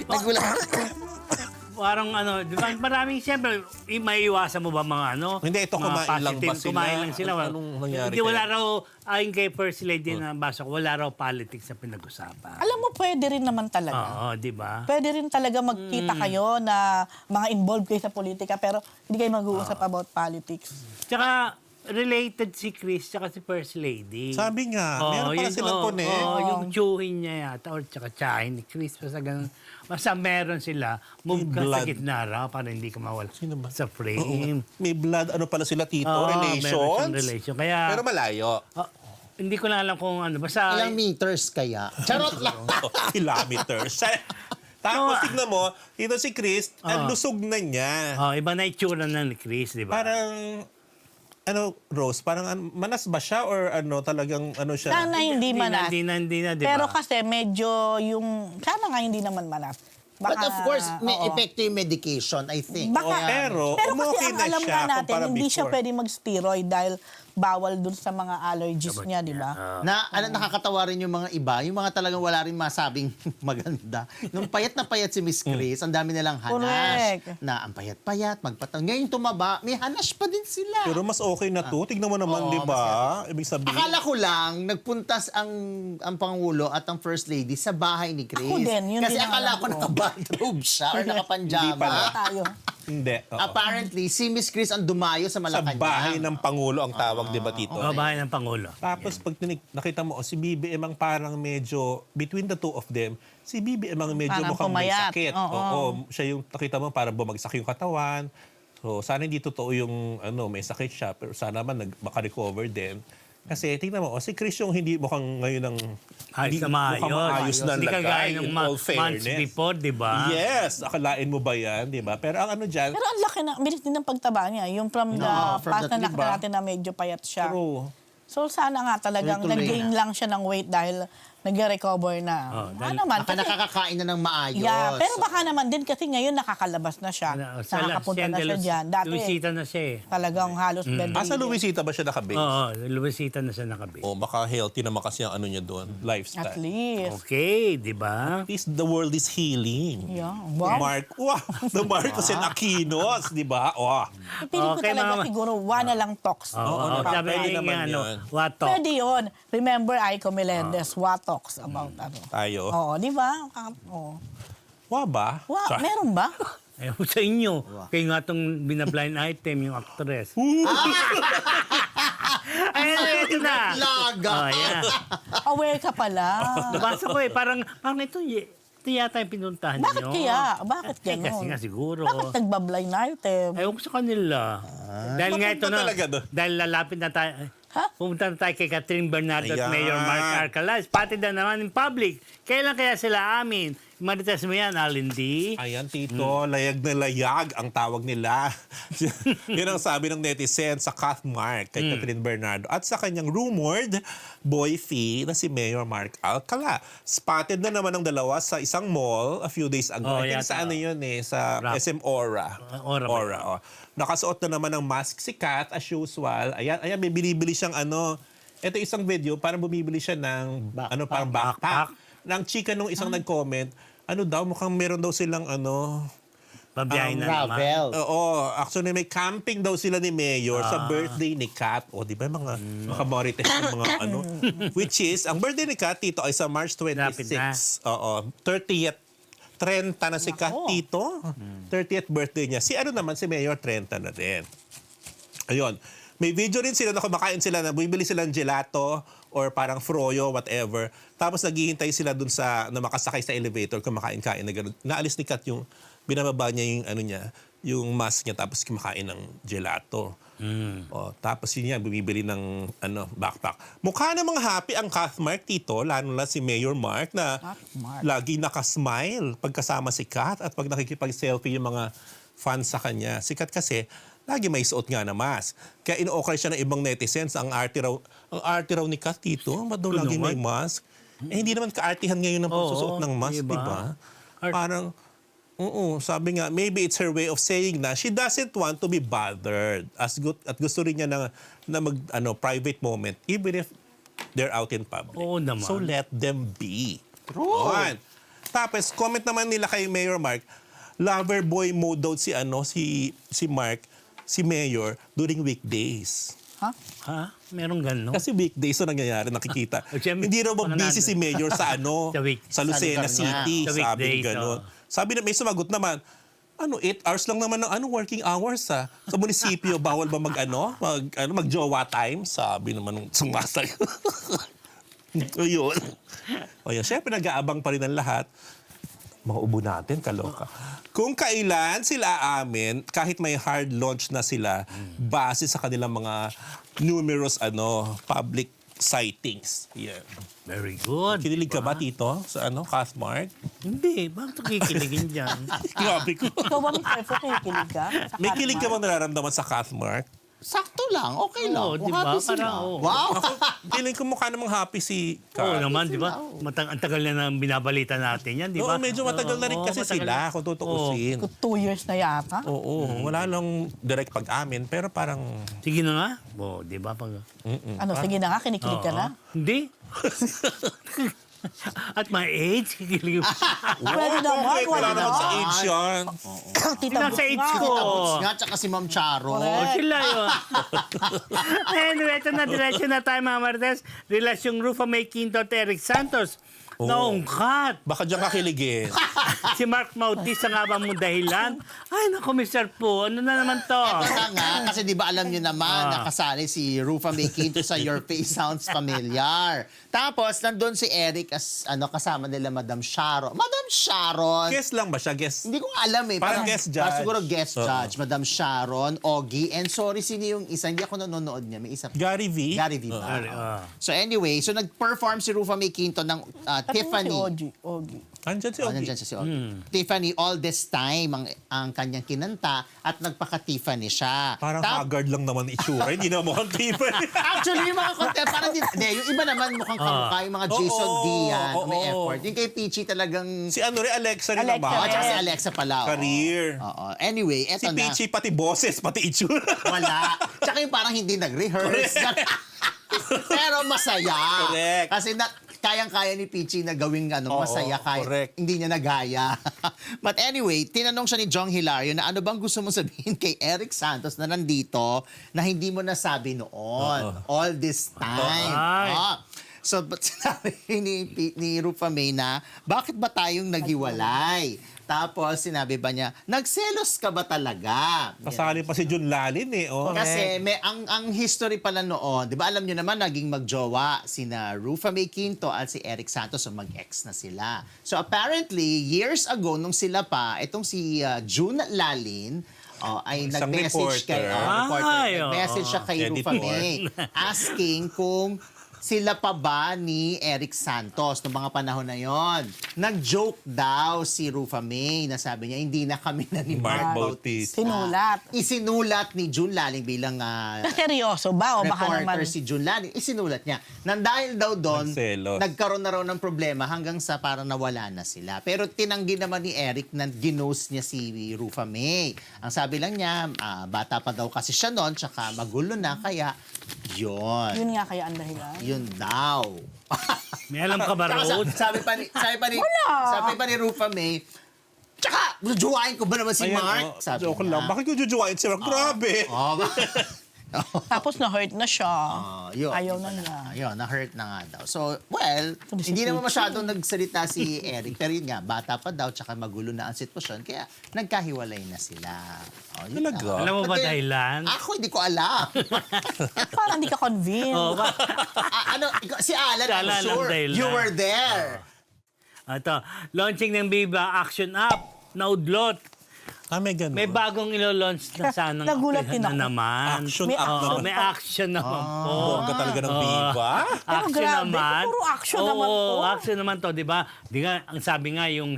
[SPEAKER 3] Parang di ba, maraming, siyempre, maiiwasan mo ba mga
[SPEAKER 1] Hindi, ito
[SPEAKER 3] mga
[SPEAKER 1] kumain lang ba
[SPEAKER 3] positive,
[SPEAKER 1] sila?
[SPEAKER 3] Kumain lang sila.
[SPEAKER 1] Anong nangyari
[SPEAKER 3] Hindi, wala
[SPEAKER 1] kaya?
[SPEAKER 3] raw, ayon kay First Lady na basa ko, wala raw politics na pinag-usapan.
[SPEAKER 4] Alam mo, pwede rin naman talaga.
[SPEAKER 3] Oo, di ba?
[SPEAKER 4] Pwede rin talaga magkita kayo na mga involved kayo sa politika pero hindi kayo mag-uusap about politics.
[SPEAKER 3] Tsaka, related si Chris tsaka si First Lady.
[SPEAKER 1] Sabi nga, meron pala silang connect.
[SPEAKER 3] yung tsuhin niya yata, or tsaka tsahin ni Chris, basta ganun. Basta meron sila, move ka sa
[SPEAKER 1] blood.
[SPEAKER 3] gitna raw para hindi ka mawala
[SPEAKER 1] Sino ba?
[SPEAKER 3] sa frame.
[SPEAKER 1] May blood, ano pala sila, Tito?
[SPEAKER 3] Oo, meron
[SPEAKER 1] Relations?
[SPEAKER 3] siyang relation. Kaya,
[SPEAKER 1] Pero malayo.
[SPEAKER 3] hindi ko lang alam kung ano. Basta,
[SPEAKER 2] Ilang meters kaya? Charot lang!
[SPEAKER 1] Kilometers. Tapos tignan mo, dito si Chris, ang lusog na niya.
[SPEAKER 3] iba na itsura na ni Chris, di ba?
[SPEAKER 1] Parang, Rose, parang manas ba siya or talagang siya?
[SPEAKER 4] Sana hindi manas.
[SPEAKER 3] Hindi na, di ba?
[SPEAKER 4] Pero kasi medyo sana nga hindi naman manas.
[SPEAKER 2] But of course, may
[SPEAKER 4] oo.
[SPEAKER 2] effective medication, I think.
[SPEAKER 4] Baka,
[SPEAKER 1] Pero
[SPEAKER 4] kasi
[SPEAKER 1] umokay
[SPEAKER 4] ang
[SPEAKER 1] na
[SPEAKER 4] alam
[SPEAKER 1] siya
[SPEAKER 4] nga natin,
[SPEAKER 1] kumpara
[SPEAKER 4] hindi siya
[SPEAKER 1] before.
[SPEAKER 4] pwede mag-steroid dahil bawal dun sa mga allergies niya, di ba?
[SPEAKER 2] Na nakakatawa rin yung mga iba, yung mga talagang wala rin masabing maganda. Nung payat na payat si Miss Chris, ang dami nilang hanas.
[SPEAKER 4] Correct.
[SPEAKER 2] Na ang payat-payat, magpatang. Ngayon tumaba, may hanas pa din sila.
[SPEAKER 1] Pero mas okay na to. Tignan mo naman,
[SPEAKER 2] Oo,
[SPEAKER 1] di ba? Ibig sabihin,
[SPEAKER 2] Akala ko lang, nagpuntas ang Pangulo at ang First Lady sa bahay ni Chris.
[SPEAKER 4] Ako din, yun
[SPEAKER 2] Kasi
[SPEAKER 4] din ang
[SPEAKER 2] akala
[SPEAKER 4] alam
[SPEAKER 2] ko
[SPEAKER 4] ko.
[SPEAKER 2] naka-bathrobe siya or
[SPEAKER 1] Hindi
[SPEAKER 2] naka-panjama.
[SPEAKER 1] pala.
[SPEAKER 4] Tayo.
[SPEAKER 1] hindi. Oo.
[SPEAKER 2] Apparently, si Miss Chris ang dumayo sa
[SPEAKER 1] Sa
[SPEAKER 2] Malacanang.
[SPEAKER 1] bahay ng Pangulo ang tawag, di ba, Tito?
[SPEAKER 3] Bahay ng Pangulo.
[SPEAKER 1] Tapos pag nakita mo, si BBM ang parang medyo, between the two of them, si BBM ang medyo
[SPEAKER 4] Parang
[SPEAKER 1] mukhang may
[SPEAKER 4] pumayat.
[SPEAKER 1] sakit.
[SPEAKER 4] Oo.
[SPEAKER 1] Siya yung, nakita mo, parang bumagsak yung katawan. So, sana hindi totoo yung, may sakit siya, pero sana naman makarecover din. Kasi, tingnan mo, si Chris yung hindi mukhang ngayon ang,
[SPEAKER 3] Ayos na maayos.
[SPEAKER 1] mukhang maayos na
[SPEAKER 3] Hindi
[SPEAKER 1] lagay,
[SPEAKER 3] kagaya ng
[SPEAKER 1] in all
[SPEAKER 3] months
[SPEAKER 1] fairness.
[SPEAKER 3] before, di ba?
[SPEAKER 1] Yes! Akalain mo ba yan, di ba? Pero ang dyan,
[SPEAKER 4] Pero ang laki na, bilis din ng pagtaba niya. Yung from the
[SPEAKER 2] from
[SPEAKER 4] past
[SPEAKER 2] the
[SPEAKER 4] na
[SPEAKER 1] diba?
[SPEAKER 4] nakita natin na medyo payat siya.
[SPEAKER 1] true.
[SPEAKER 4] So sana nga talagang
[SPEAKER 2] Tuloy-tuloy
[SPEAKER 4] nag-gain lang siya ng weight dahil nag-recover na.
[SPEAKER 3] dahil-
[SPEAKER 4] naman.
[SPEAKER 2] Baka nakakakain na ng maayos.
[SPEAKER 4] Yeah, pero baka naman din kasi ngayon nakakalabas na siya. Nakakapunta na siya dyan. Dati
[SPEAKER 3] Luisita na siya eh.
[SPEAKER 4] talagang halos bed
[SPEAKER 1] Sa Luisita ba siya nakabase?
[SPEAKER 3] Oo, Luisita na siya nakabit.
[SPEAKER 1] O baka healthy naman kasi ang niya doon, lifestyle.
[SPEAKER 4] At least.
[SPEAKER 3] Okay, di ba?
[SPEAKER 1] At least the world is healing.
[SPEAKER 4] Yeah. Wow.
[SPEAKER 1] The Marcos and Aquinos, di ba? Wow.
[SPEAKER 4] Piling ko
[SPEAKER 3] Okay,
[SPEAKER 4] talaga
[SPEAKER 3] mama.
[SPEAKER 4] siguro one na lang talks.
[SPEAKER 3] Oo, sabi
[SPEAKER 1] pwede
[SPEAKER 3] nga
[SPEAKER 1] naman
[SPEAKER 3] ano,
[SPEAKER 1] yun.
[SPEAKER 3] what talk?
[SPEAKER 4] Pwede yun. Remember Aiko Melendez, Wato. talks about ano.
[SPEAKER 1] Tayo.
[SPEAKER 4] Oo, di ba? Oo.
[SPEAKER 1] Wa ba? Char.
[SPEAKER 4] Meron ba?
[SPEAKER 3] Ayaw sa inyo. Kayo nga itong binablind item, yung actress. Ay, ito na.
[SPEAKER 2] Laga.
[SPEAKER 3] Oh, yeah.
[SPEAKER 4] Aware ka pala.
[SPEAKER 3] Nabasa ko parang ito yata yung pinuntahan
[SPEAKER 4] Bakit
[SPEAKER 3] nyo.
[SPEAKER 4] kaya? Bakit
[SPEAKER 3] Eh,
[SPEAKER 4] gano'n?
[SPEAKER 3] kasi nga siguro.
[SPEAKER 4] Bakit nagbablind item?
[SPEAKER 3] Ayaw ko sa kanila. Dahil nga ito
[SPEAKER 1] Mapunta
[SPEAKER 3] na.
[SPEAKER 1] talaga doon.
[SPEAKER 3] Dahil lalapit na tayo.
[SPEAKER 4] Ha?
[SPEAKER 3] Pumunta na tayo kay Catherine Bernardo at
[SPEAKER 1] Ayan.
[SPEAKER 3] Mayor Mark Arcalas. Pati na naman in public. Kailan kaya sila amin? Marites mo yan, Alindi.
[SPEAKER 1] Ayan, Tito, layag na layag ang tawag nila. Yun ang sabi ng netizen sa Cathmark kay Catherine Bernardo at sa kanyang rumored boyfie na si Mayor Mark Alcala. Spotted na naman ang dalawa sa isang mall a few days ago.
[SPEAKER 3] Oh,
[SPEAKER 1] I think
[SPEAKER 3] yata.
[SPEAKER 1] sa ano yun sa
[SPEAKER 3] Rap.
[SPEAKER 1] SM Aura.
[SPEAKER 3] Aura ba yun?
[SPEAKER 1] oh. Nakasuot na naman ng mask si Kat as usual. Ayan, may binibili siyang ano. Ito isang video, parang bumibili siya ng parang backpack. Ng chika nung isang nag-comment, ano daw, mukhang meron daw silang
[SPEAKER 3] Babiyahin na naman.
[SPEAKER 2] Travel.
[SPEAKER 1] Oo, actually may camping daw sila ni Mayor sa birthday ni Kat. O, di ba mga Marites ng mga which is, ang birthday ni Kat, Tito, ay sa March 26. Oo, 30th. 30 na si Kat, Tito. 30th birthday niya. Si naman, si Mayor, 30 na din. Ayun. May video rin sila na kumakain sila na bibili sila ng gelato or parang froyo, whatever. Tapos naghihintay sila dun sa, na makasakay sa elevator, kumakain-kain na gano'n. Naalis ni Kat yung, binababa niya yung yung mask niya, tapos kumakain ng gelato. O, tapos yun yan, bumibili ng backpack. Mukha namang happy ang Cathmark, Tito, lalo na si Mayor Mark na
[SPEAKER 4] Cathmark.
[SPEAKER 1] lagi nakasmile pagkasama si Kat at pag nakikipag-selfie yung mga fans sa kanya. Si Kat kasi, lagi may suot nga na mask. Kaya ino-okray siya ng ibang netizens. Ang arte raw ni Kat, Tito, ba't daw lagi may mask? Eh, hindi naman kaartihan ngayon ng pagsusuot ng mask,
[SPEAKER 3] diba?
[SPEAKER 1] di ba? Parang, sabi nga, maybe it's her way of saying na she doesn't want to be bothered. At gusto rin niya na private moment, even if they're out in public.
[SPEAKER 3] Oo naman.
[SPEAKER 1] So let them be.
[SPEAKER 2] True.
[SPEAKER 1] Ayan. Tapos, comment naman nila kay Mayor Mark, lover boy mode daw si Mark, si Mayor, during weekdays.
[SPEAKER 3] Ha? Merong gano'n?
[SPEAKER 1] Kasi weekdays na nangyayari, nakikita.
[SPEAKER 3] Siyempre,
[SPEAKER 1] Hindi raw
[SPEAKER 3] mga
[SPEAKER 1] busy si Mayor sa sa Lucena
[SPEAKER 2] lugar niya.
[SPEAKER 1] City,
[SPEAKER 3] Sa
[SPEAKER 1] sabi
[SPEAKER 3] weekdays,
[SPEAKER 1] gano'n. Sabi na, may sumagot naman, 8 hours lang naman ng working hours sa munisipyo, bawal ba mag-jowa time? Sabi naman nung sumasagot. Ayun. Ayun, syempre nag-aabang pa rin ang lahat. Mga ubo natin, kaloka. Kung kailan sila amin, kahit may hard launch na sila, base sa kanilang mga numerous public sightings. Yeah.
[SPEAKER 3] Very good.
[SPEAKER 1] Kinilig ka ba, Tito, sa Cathmark?
[SPEAKER 3] Hindi. Bakit kikiligin dyan?
[SPEAKER 1] Grabe ko.
[SPEAKER 4] Ikaw ba, Mr. Fo, kikilig ka? Sa
[SPEAKER 1] May kilig ka
[SPEAKER 4] Cathmark?
[SPEAKER 1] bang nararamdaman sa Cathmark?
[SPEAKER 2] Sakto lang, okay lang.
[SPEAKER 3] Oo,
[SPEAKER 2] Kung
[SPEAKER 3] diba?
[SPEAKER 2] happy sila.
[SPEAKER 3] Parang, oo.
[SPEAKER 2] Wow!
[SPEAKER 1] Feeling ko mukha namang happy si
[SPEAKER 3] Oo
[SPEAKER 1] Kat.
[SPEAKER 3] naman, di ba? Ang tagal na nang binabalita natin yan, di
[SPEAKER 1] Oo,
[SPEAKER 3] ba?
[SPEAKER 1] medyo matagal na rin kasi
[SPEAKER 3] matagal
[SPEAKER 1] sila,
[SPEAKER 3] na.
[SPEAKER 1] kung tutuusin.
[SPEAKER 4] 2 years na yata.
[SPEAKER 1] Oo, wala lang direct pag-amin, pero parang...
[SPEAKER 3] Sige na nga. Oo, di ba?
[SPEAKER 4] Sige na nga, kinikilig ka na.
[SPEAKER 3] Hindi. At my age, kikilig.
[SPEAKER 4] Pwede naman,
[SPEAKER 1] wala
[SPEAKER 4] wala
[SPEAKER 1] naman sa
[SPEAKER 4] naman.
[SPEAKER 1] age yan.
[SPEAKER 4] Tita
[SPEAKER 3] Nasa
[SPEAKER 4] Boots
[SPEAKER 3] age
[SPEAKER 4] nga.
[SPEAKER 3] ko.
[SPEAKER 2] Tapos nga, tsaka si Ma'am Charo.
[SPEAKER 3] Oh, sila yun. Anyway, ito na, diretso na tayo mga Martes. Relasyong Rufa May Quinto at Eric Santos. Naungkat.
[SPEAKER 1] Baka diyan kakiligin.
[SPEAKER 3] Si Mark Bautista nga ba mong dahilan? Ay, naku, Mr. Po, ano na naman to?
[SPEAKER 2] Ito nga, kasi di ba alam niyo naman, nakasali si Rufa May Quinto sa Your Face Sounds Familiar. Tapos, nandun si Eric as kasama nila Madam Sharon. Madam Sharon!
[SPEAKER 1] Guess lang ba siya? Guess.
[SPEAKER 2] Hindi ko alam eh.
[SPEAKER 1] Parang guest judge.
[SPEAKER 2] Siguro guest judge. Madam Sharon, Ogie, and sorry, sino yung isa? Hindi ako nanonood niya. May isa.
[SPEAKER 1] Gary V?
[SPEAKER 2] Gary V. ba? So anyway, so nag-perform si Rufa May Quinto ng Tiffany.
[SPEAKER 4] Si Ogie.
[SPEAKER 1] Andyan si
[SPEAKER 2] Oh,
[SPEAKER 1] Ogie.
[SPEAKER 2] nandiyan siya si Ogie. Tiffany All This Time ang kanyang kinanta at nagpaka-Tiffany siya.
[SPEAKER 1] Parang haggard lang naman itsura. Hindi na mukhang Tiffany.
[SPEAKER 2] Actually, yung mga content, parang yung iba naman mukhang kamukha, yung mga Jason
[SPEAKER 1] Oo,
[SPEAKER 2] Dian, may
[SPEAKER 1] oo.
[SPEAKER 2] effort. Yung kay Peachy talagang,
[SPEAKER 1] Si Alexa rin
[SPEAKER 4] Alexa
[SPEAKER 1] naman.
[SPEAKER 2] at saka si Alexa pala. oo.
[SPEAKER 1] Career.
[SPEAKER 2] Oo. Anyway,
[SPEAKER 1] Si
[SPEAKER 2] eto na.
[SPEAKER 1] Peachy, pati boses, pati itsura.
[SPEAKER 2] Wala. Tsaka yung parang hindi nag-rehearse. Pero masaya.
[SPEAKER 1] Correct.
[SPEAKER 2] Kasi kayang-kaya ni Peachy na gawing masaya kahit
[SPEAKER 1] correct.
[SPEAKER 2] hindi niya nagaya. But anyway, tinanong siya ni Jong Hilario na ano bang gusto mo sabihin kay Eric Santos na nandito na hindi mo nasabi noon. All this time.
[SPEAKER 3] Ay.
[SPEAKER 2] Ah. So, but sinabi ni Rufa May na, bakit ba tayong naghiwalay? Tapos, sinabi ba niya, nagselos ka ba talaga?
[SPEAKER 1] Kasali pa si Jun Lalin eh. Oh.
[SPEAKER 2] Kasi ang history pala noon, 'di ba alam niyo naman naging magjowa sina Rufa May Quinto at si Eric Santos, so mag-ex na sila. So apparently, years ago nung sila pa, itong si June Lalin ay
[SPEAKER 1] Isang
[SPEAKER 2] nag-message kay
[SPEAKER 1] reporter.
[SPEAKER 2] nag-message siya kay Rufa
[SPEAKER 1] Editor.
[SPEAKER 2] May asking kung sila pa ba ni Eric Santos noong mga panahon na yon. Nag-joke daw si Rufa May na sabi niya, hindi na kami na ni
[SPEAKER 1] Mark
[SPEAKER 2] Mark
[SPEAKER 1] Bautista.
[SPEAKER 2] Bautista.
[SPEAKER 4] Sinulat.
[SPEAKER 2] Isinulat ni June Laling bilang
[SPEAKER 4] Seryoso ba? O baka
[SPEAKER 2] reporter
[SPEAKER 4] naman...
[SPEAKER 2] si June Laling. Isinulat niya. Nang dahil daw doon,
[SPEAKER 1] Nagselos.
[SPEAKER 2] nagkaroon na raw ng problema hanggang sa parang nawala na sila. Pero tinanggi naman ni Eric na ginost niya si Rufa May. Ang sabi lang niya, bata pa daw kasi siya noon, tsaka magulo na, kaya yun.
[SPEAKER 4] Yun nga kaya ang dahilan.
[SPEAKER 2] Yun daw.
[SPEAKER 3] May alam ka ba,
[SPEAKER 2] Tsaka
[SPEAKER 3] Rose?
[SPEAKER 2] sabi pa ni Rufa May, tsaka, jujuwain ko ba naman si
[SPEAKER 1] Ayan,
[SPEAKER 2] Mark? Sabi
[SPEAKER 1] joke
[SPEAKER 2] niya.
[SPEAKER 1] lang. Bakit yung jujuwain si Mark? Grabe.
[SPEAKER 4] Tapos na-hurt na siya.
[SPEAKER 2] Yun.
[SPEAKER 4] Ayaw na niya.
[SPEAKER 2] Ayun, na-hurt na nga daw. So, well,
[SPEAKER 4] Hindi
[SPEAKER 2] hindi
[SPEAKER 4] si
[SPEAKER 2] naman
[SPEAKER 4] Peachy.
[SPEAKER 2] masyadong nagsalita si Eric. Pero yun nga, bata pa daw, tsaka magulo na ang sitwasyon. Kaya nagkahiwalay na sila. Yun
[SPEAKER 1] Talaga?
[SPEAKER 2] lang.
[SPEAKER 3] Alam mo ba
[SPEAKER 2] Kasi,
[SPEAKER 3] dahilan?
[SPEAKER 2] Ako, hindi ko alam.
[SPEAKER 4] Parang hindi ka convinced.
[SPEAKER 3] Oh,
[SPEAKER 2] Si Alan,
[SPEAKER 3] Si
[SPEAKER 2] I'm
[SPEAKER 3] Alan ang
[SPEAKER 2] sure.
[SPEAKER 3] dahilan.
[SPEAKER 2] You were there.
[SPEAKER 3] ito, launching ng Viva Action App. Naudlot.
[SPEAKER 1] May ganun.
[SPEAKER 3] May bagong ilo-launch na sanang
[SPEAKER 4] Nagulat din
[SPEAKER 3] na
[SPEAKER 4] ako.
[SPEAKER 3] naman.
[SPEAKER 1] Action
[SPEAKER 4] May
[SPEAKER 1] app
[SPEAKER 4] action
[SPEAKER 1] naman.
[SPEAKER 3] May action naman po.
[SPEAKER 1] Bongga talaga ng Viva.
[SPEAKER 4] Pero grabe, puro action naman to.
[SPEAKER 3] action naman to, di ba? Di nga, ang sabi nga, yung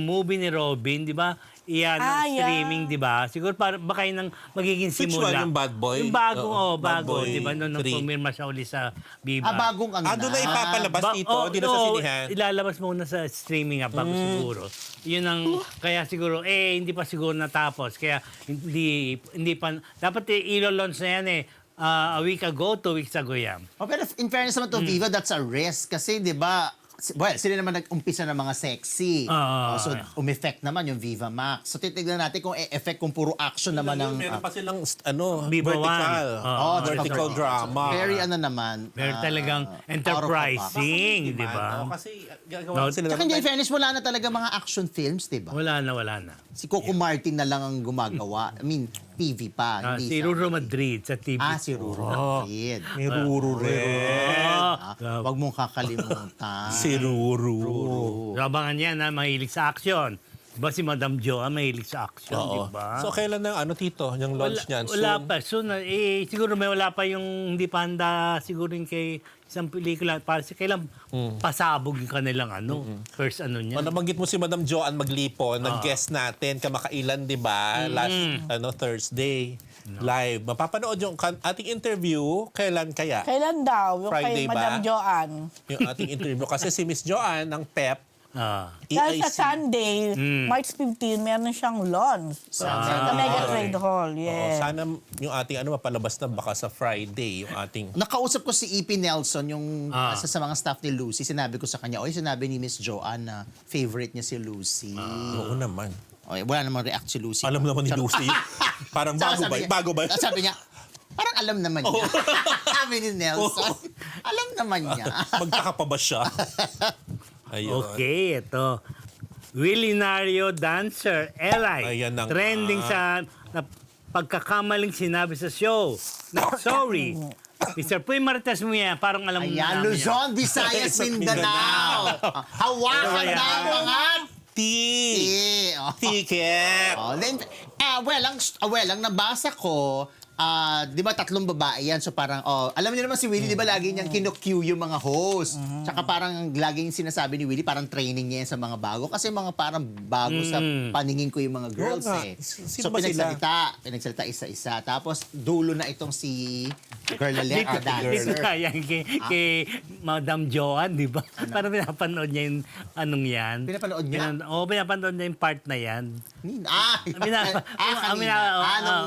[SPEAKER 3] movie ni Robin, di ba? Iyan ang
[SPEAKER 4] yeah.
[SPEAKER 3] streaming, di ba? Siguro baka yun ang magiging
[SPEAKER 1] Which
[SPEAKER 3] simula.
[SPEAKER 1] one? Yung Bad Boy?
[SPEAKER 3] Yung bagong,
[SPEAKER 1] Bad
[SPEAKER 3] bago,
[SPEAKER 1] Boy
[SPEAKER 3] di ba? Nung
[SPEAKER 1] 3.
[SPEAKER 3] pumirma siya uli sa Viva.
[SPEAKER 2] Bagong ang
[SPEAKER 1] Doon na ipapalabas dito. Di na sa sinihan.
[SPEAKER 3] Ilalabas muna sa streaming app bago siguro. Yun ang, kaya siguro, hindi pa siguro natapos. Kaya hindi pa, dapat ilo-launch na yan a week ago, 2 weeks ago yan.
[SPEAKER 2] Pero in fairness naman to Viva, that's a risk. Kasi, di ba, sila naman nag-umpisa ng mga sexy. So, umeffect naman yung Viva Max. So, titignan natin kung effect kung puro action naman ng...
[SPEAKER 1] Meron pa silang
[SPEAKER 3] Viva
[SPEAKER 1] vertical.
[SPEAKER 3] One.
[SPEAKER 1] Vertical drama.
[SPEAKER 2] Very naman.
[SPEAKER 3] Pero talagang enterprising, di ba?
[SPEAKER 1] Kasi gagawa sila
[SPEAKER 2] Tsaka hindi, in fairness, wala na talaga mga action films, di ba?
[SPEAKER 3] Wala na.
[SPEAKER 2] Si Coco Martin na lang ang gumagawa. I mean, TV pa. Hindi
[SPEAKER 3] Si
[SPEAKER 2] sa-
[SPEAKER 3] Ruro Madrid sa TV.
[SPEAKER 2] Si Ruro Madrid.
[SPEAKER 1] May Ruru rin.
[SPEAKER 2] Huwag mong kakalimutan.
[SPEAKER 1] Si Ruru.
[SPEAKER 3] Abangan yan na mahilig sa action. Diba si Madam Joa mahilig sa action,
[SPEAKER 1] Oo.
[SPEAKER 3] diba?
[SPEAKER 1] So, kailan na, tito, yung launch niyan?
[SPEAKER 3] Wala
[SPEAKER 1] Soon?
[SPEAKER 3] pa. Soon, siguro may wala pa yung hindi pa handa siguro yung kay isang pelikula. Para kailan pasabog yung kanilang first niya.
[SPEAKER 1] Nabanggit mo si Madam Joanne Maglipon, nag-guest natin kamakailan, di ba? Last Thursday. Live. Mapapanood yung ating interview. Kailan kaya?
[SPEAKER 4] Kailan daw? Yung
[SPEAKER 1] Friday
[SPEAKER 4] kay
[SPEAKER 1] ba?
[SPEAKER 4] Madam Joanne.
[SPEAKER 1] Yung ating interview. Kasi si Miss Joanne ng PEP,
[SPEAKER 4] Dahil sa
[SPEAKER 1] EIC.
[SPEAKER 4] Sunday, March 15, meron siyang launch. Sa Mega Trade Hall.
[SPEAKER 1] Oo,
[SPEAKER 4] Yes.
[SPEAKER 1] sana yung ating mapalabas na baka sa Friday, yung ating...
[SPEAKER 2] Nakausap ko si EP Nelson, yung isa sa mga staff ni Lucy. Sinabi ko sa kanya, sinabi ni Miss Joanne na favorite niya si Lucy.
[SPEAKER 1] Oo naman.
[SPEAKER 2] Wala namang react si Lucy.
[SPEAKER 1] Alam naman ni Lucy. Parang
[SPEAKER 2] Tsaka
[SPEAKER 1] bago ba?
[SPEAKER 2] Sabi niya, parang alam naman niya. Sabi ni Nelson, alam naman niya.
[SPEAKER 1] Magtaka pa ba siya? Ayun.
[SPEAKER 3] Okay, ito. Willinario dancer, Eli.
[SPEAKER 1] Ayan na nga.
[SPEAKER 3] Trending sa pagkakamaling sinabi sa show. Sorry. Mr. Puy Marites mo yan, parang alam mo
[SPEAKER 2] Ayan,
[SPEAKER 3] namin yan.
[SPEAKER 2] Luzon, Visayas,
[SPEAKER 1] Sa
[SPEAKER 2] Mindanao. Hawakan
[SPEAKER 3] Ayan.
[SPEAKER 2] na mga
[SPEAKER 1] Ticket!
[SPEAKER 2] Then, ang nabasa ko, di ba 3 babae yan? So parang, alam niyo naman si Willie, di ba lagi niyang kinu-cue yung mga host? Tsaka parang laging sinasabi ni Willie, parang training niya yan sa mga bago. Kasi mga parang bago sa paningin ko yung mga girls
[SPEAKER 1] Oo nga.
[SPEAKER 2] eh.
[SPEAKER 1] Sino
[SPEAKER 2] So
[SPEAKER 1] ba sila?
[SPEAKER 2] pinagsalita isa-isa. Tapos dulo na itong si Girl Lalek,
[SPEAKER 3] Dito
[SPEAKER 2] dancer.
[SPEAKER 3] kaya kay Madam Joanne, di ba? Parang pinapanood niya yung yan.
[SPEAKER 2] Pinapanood niya?
[SPEAKER 3] Pinapanood niya yung part na yan.
[SPEAKER 2] Kanina.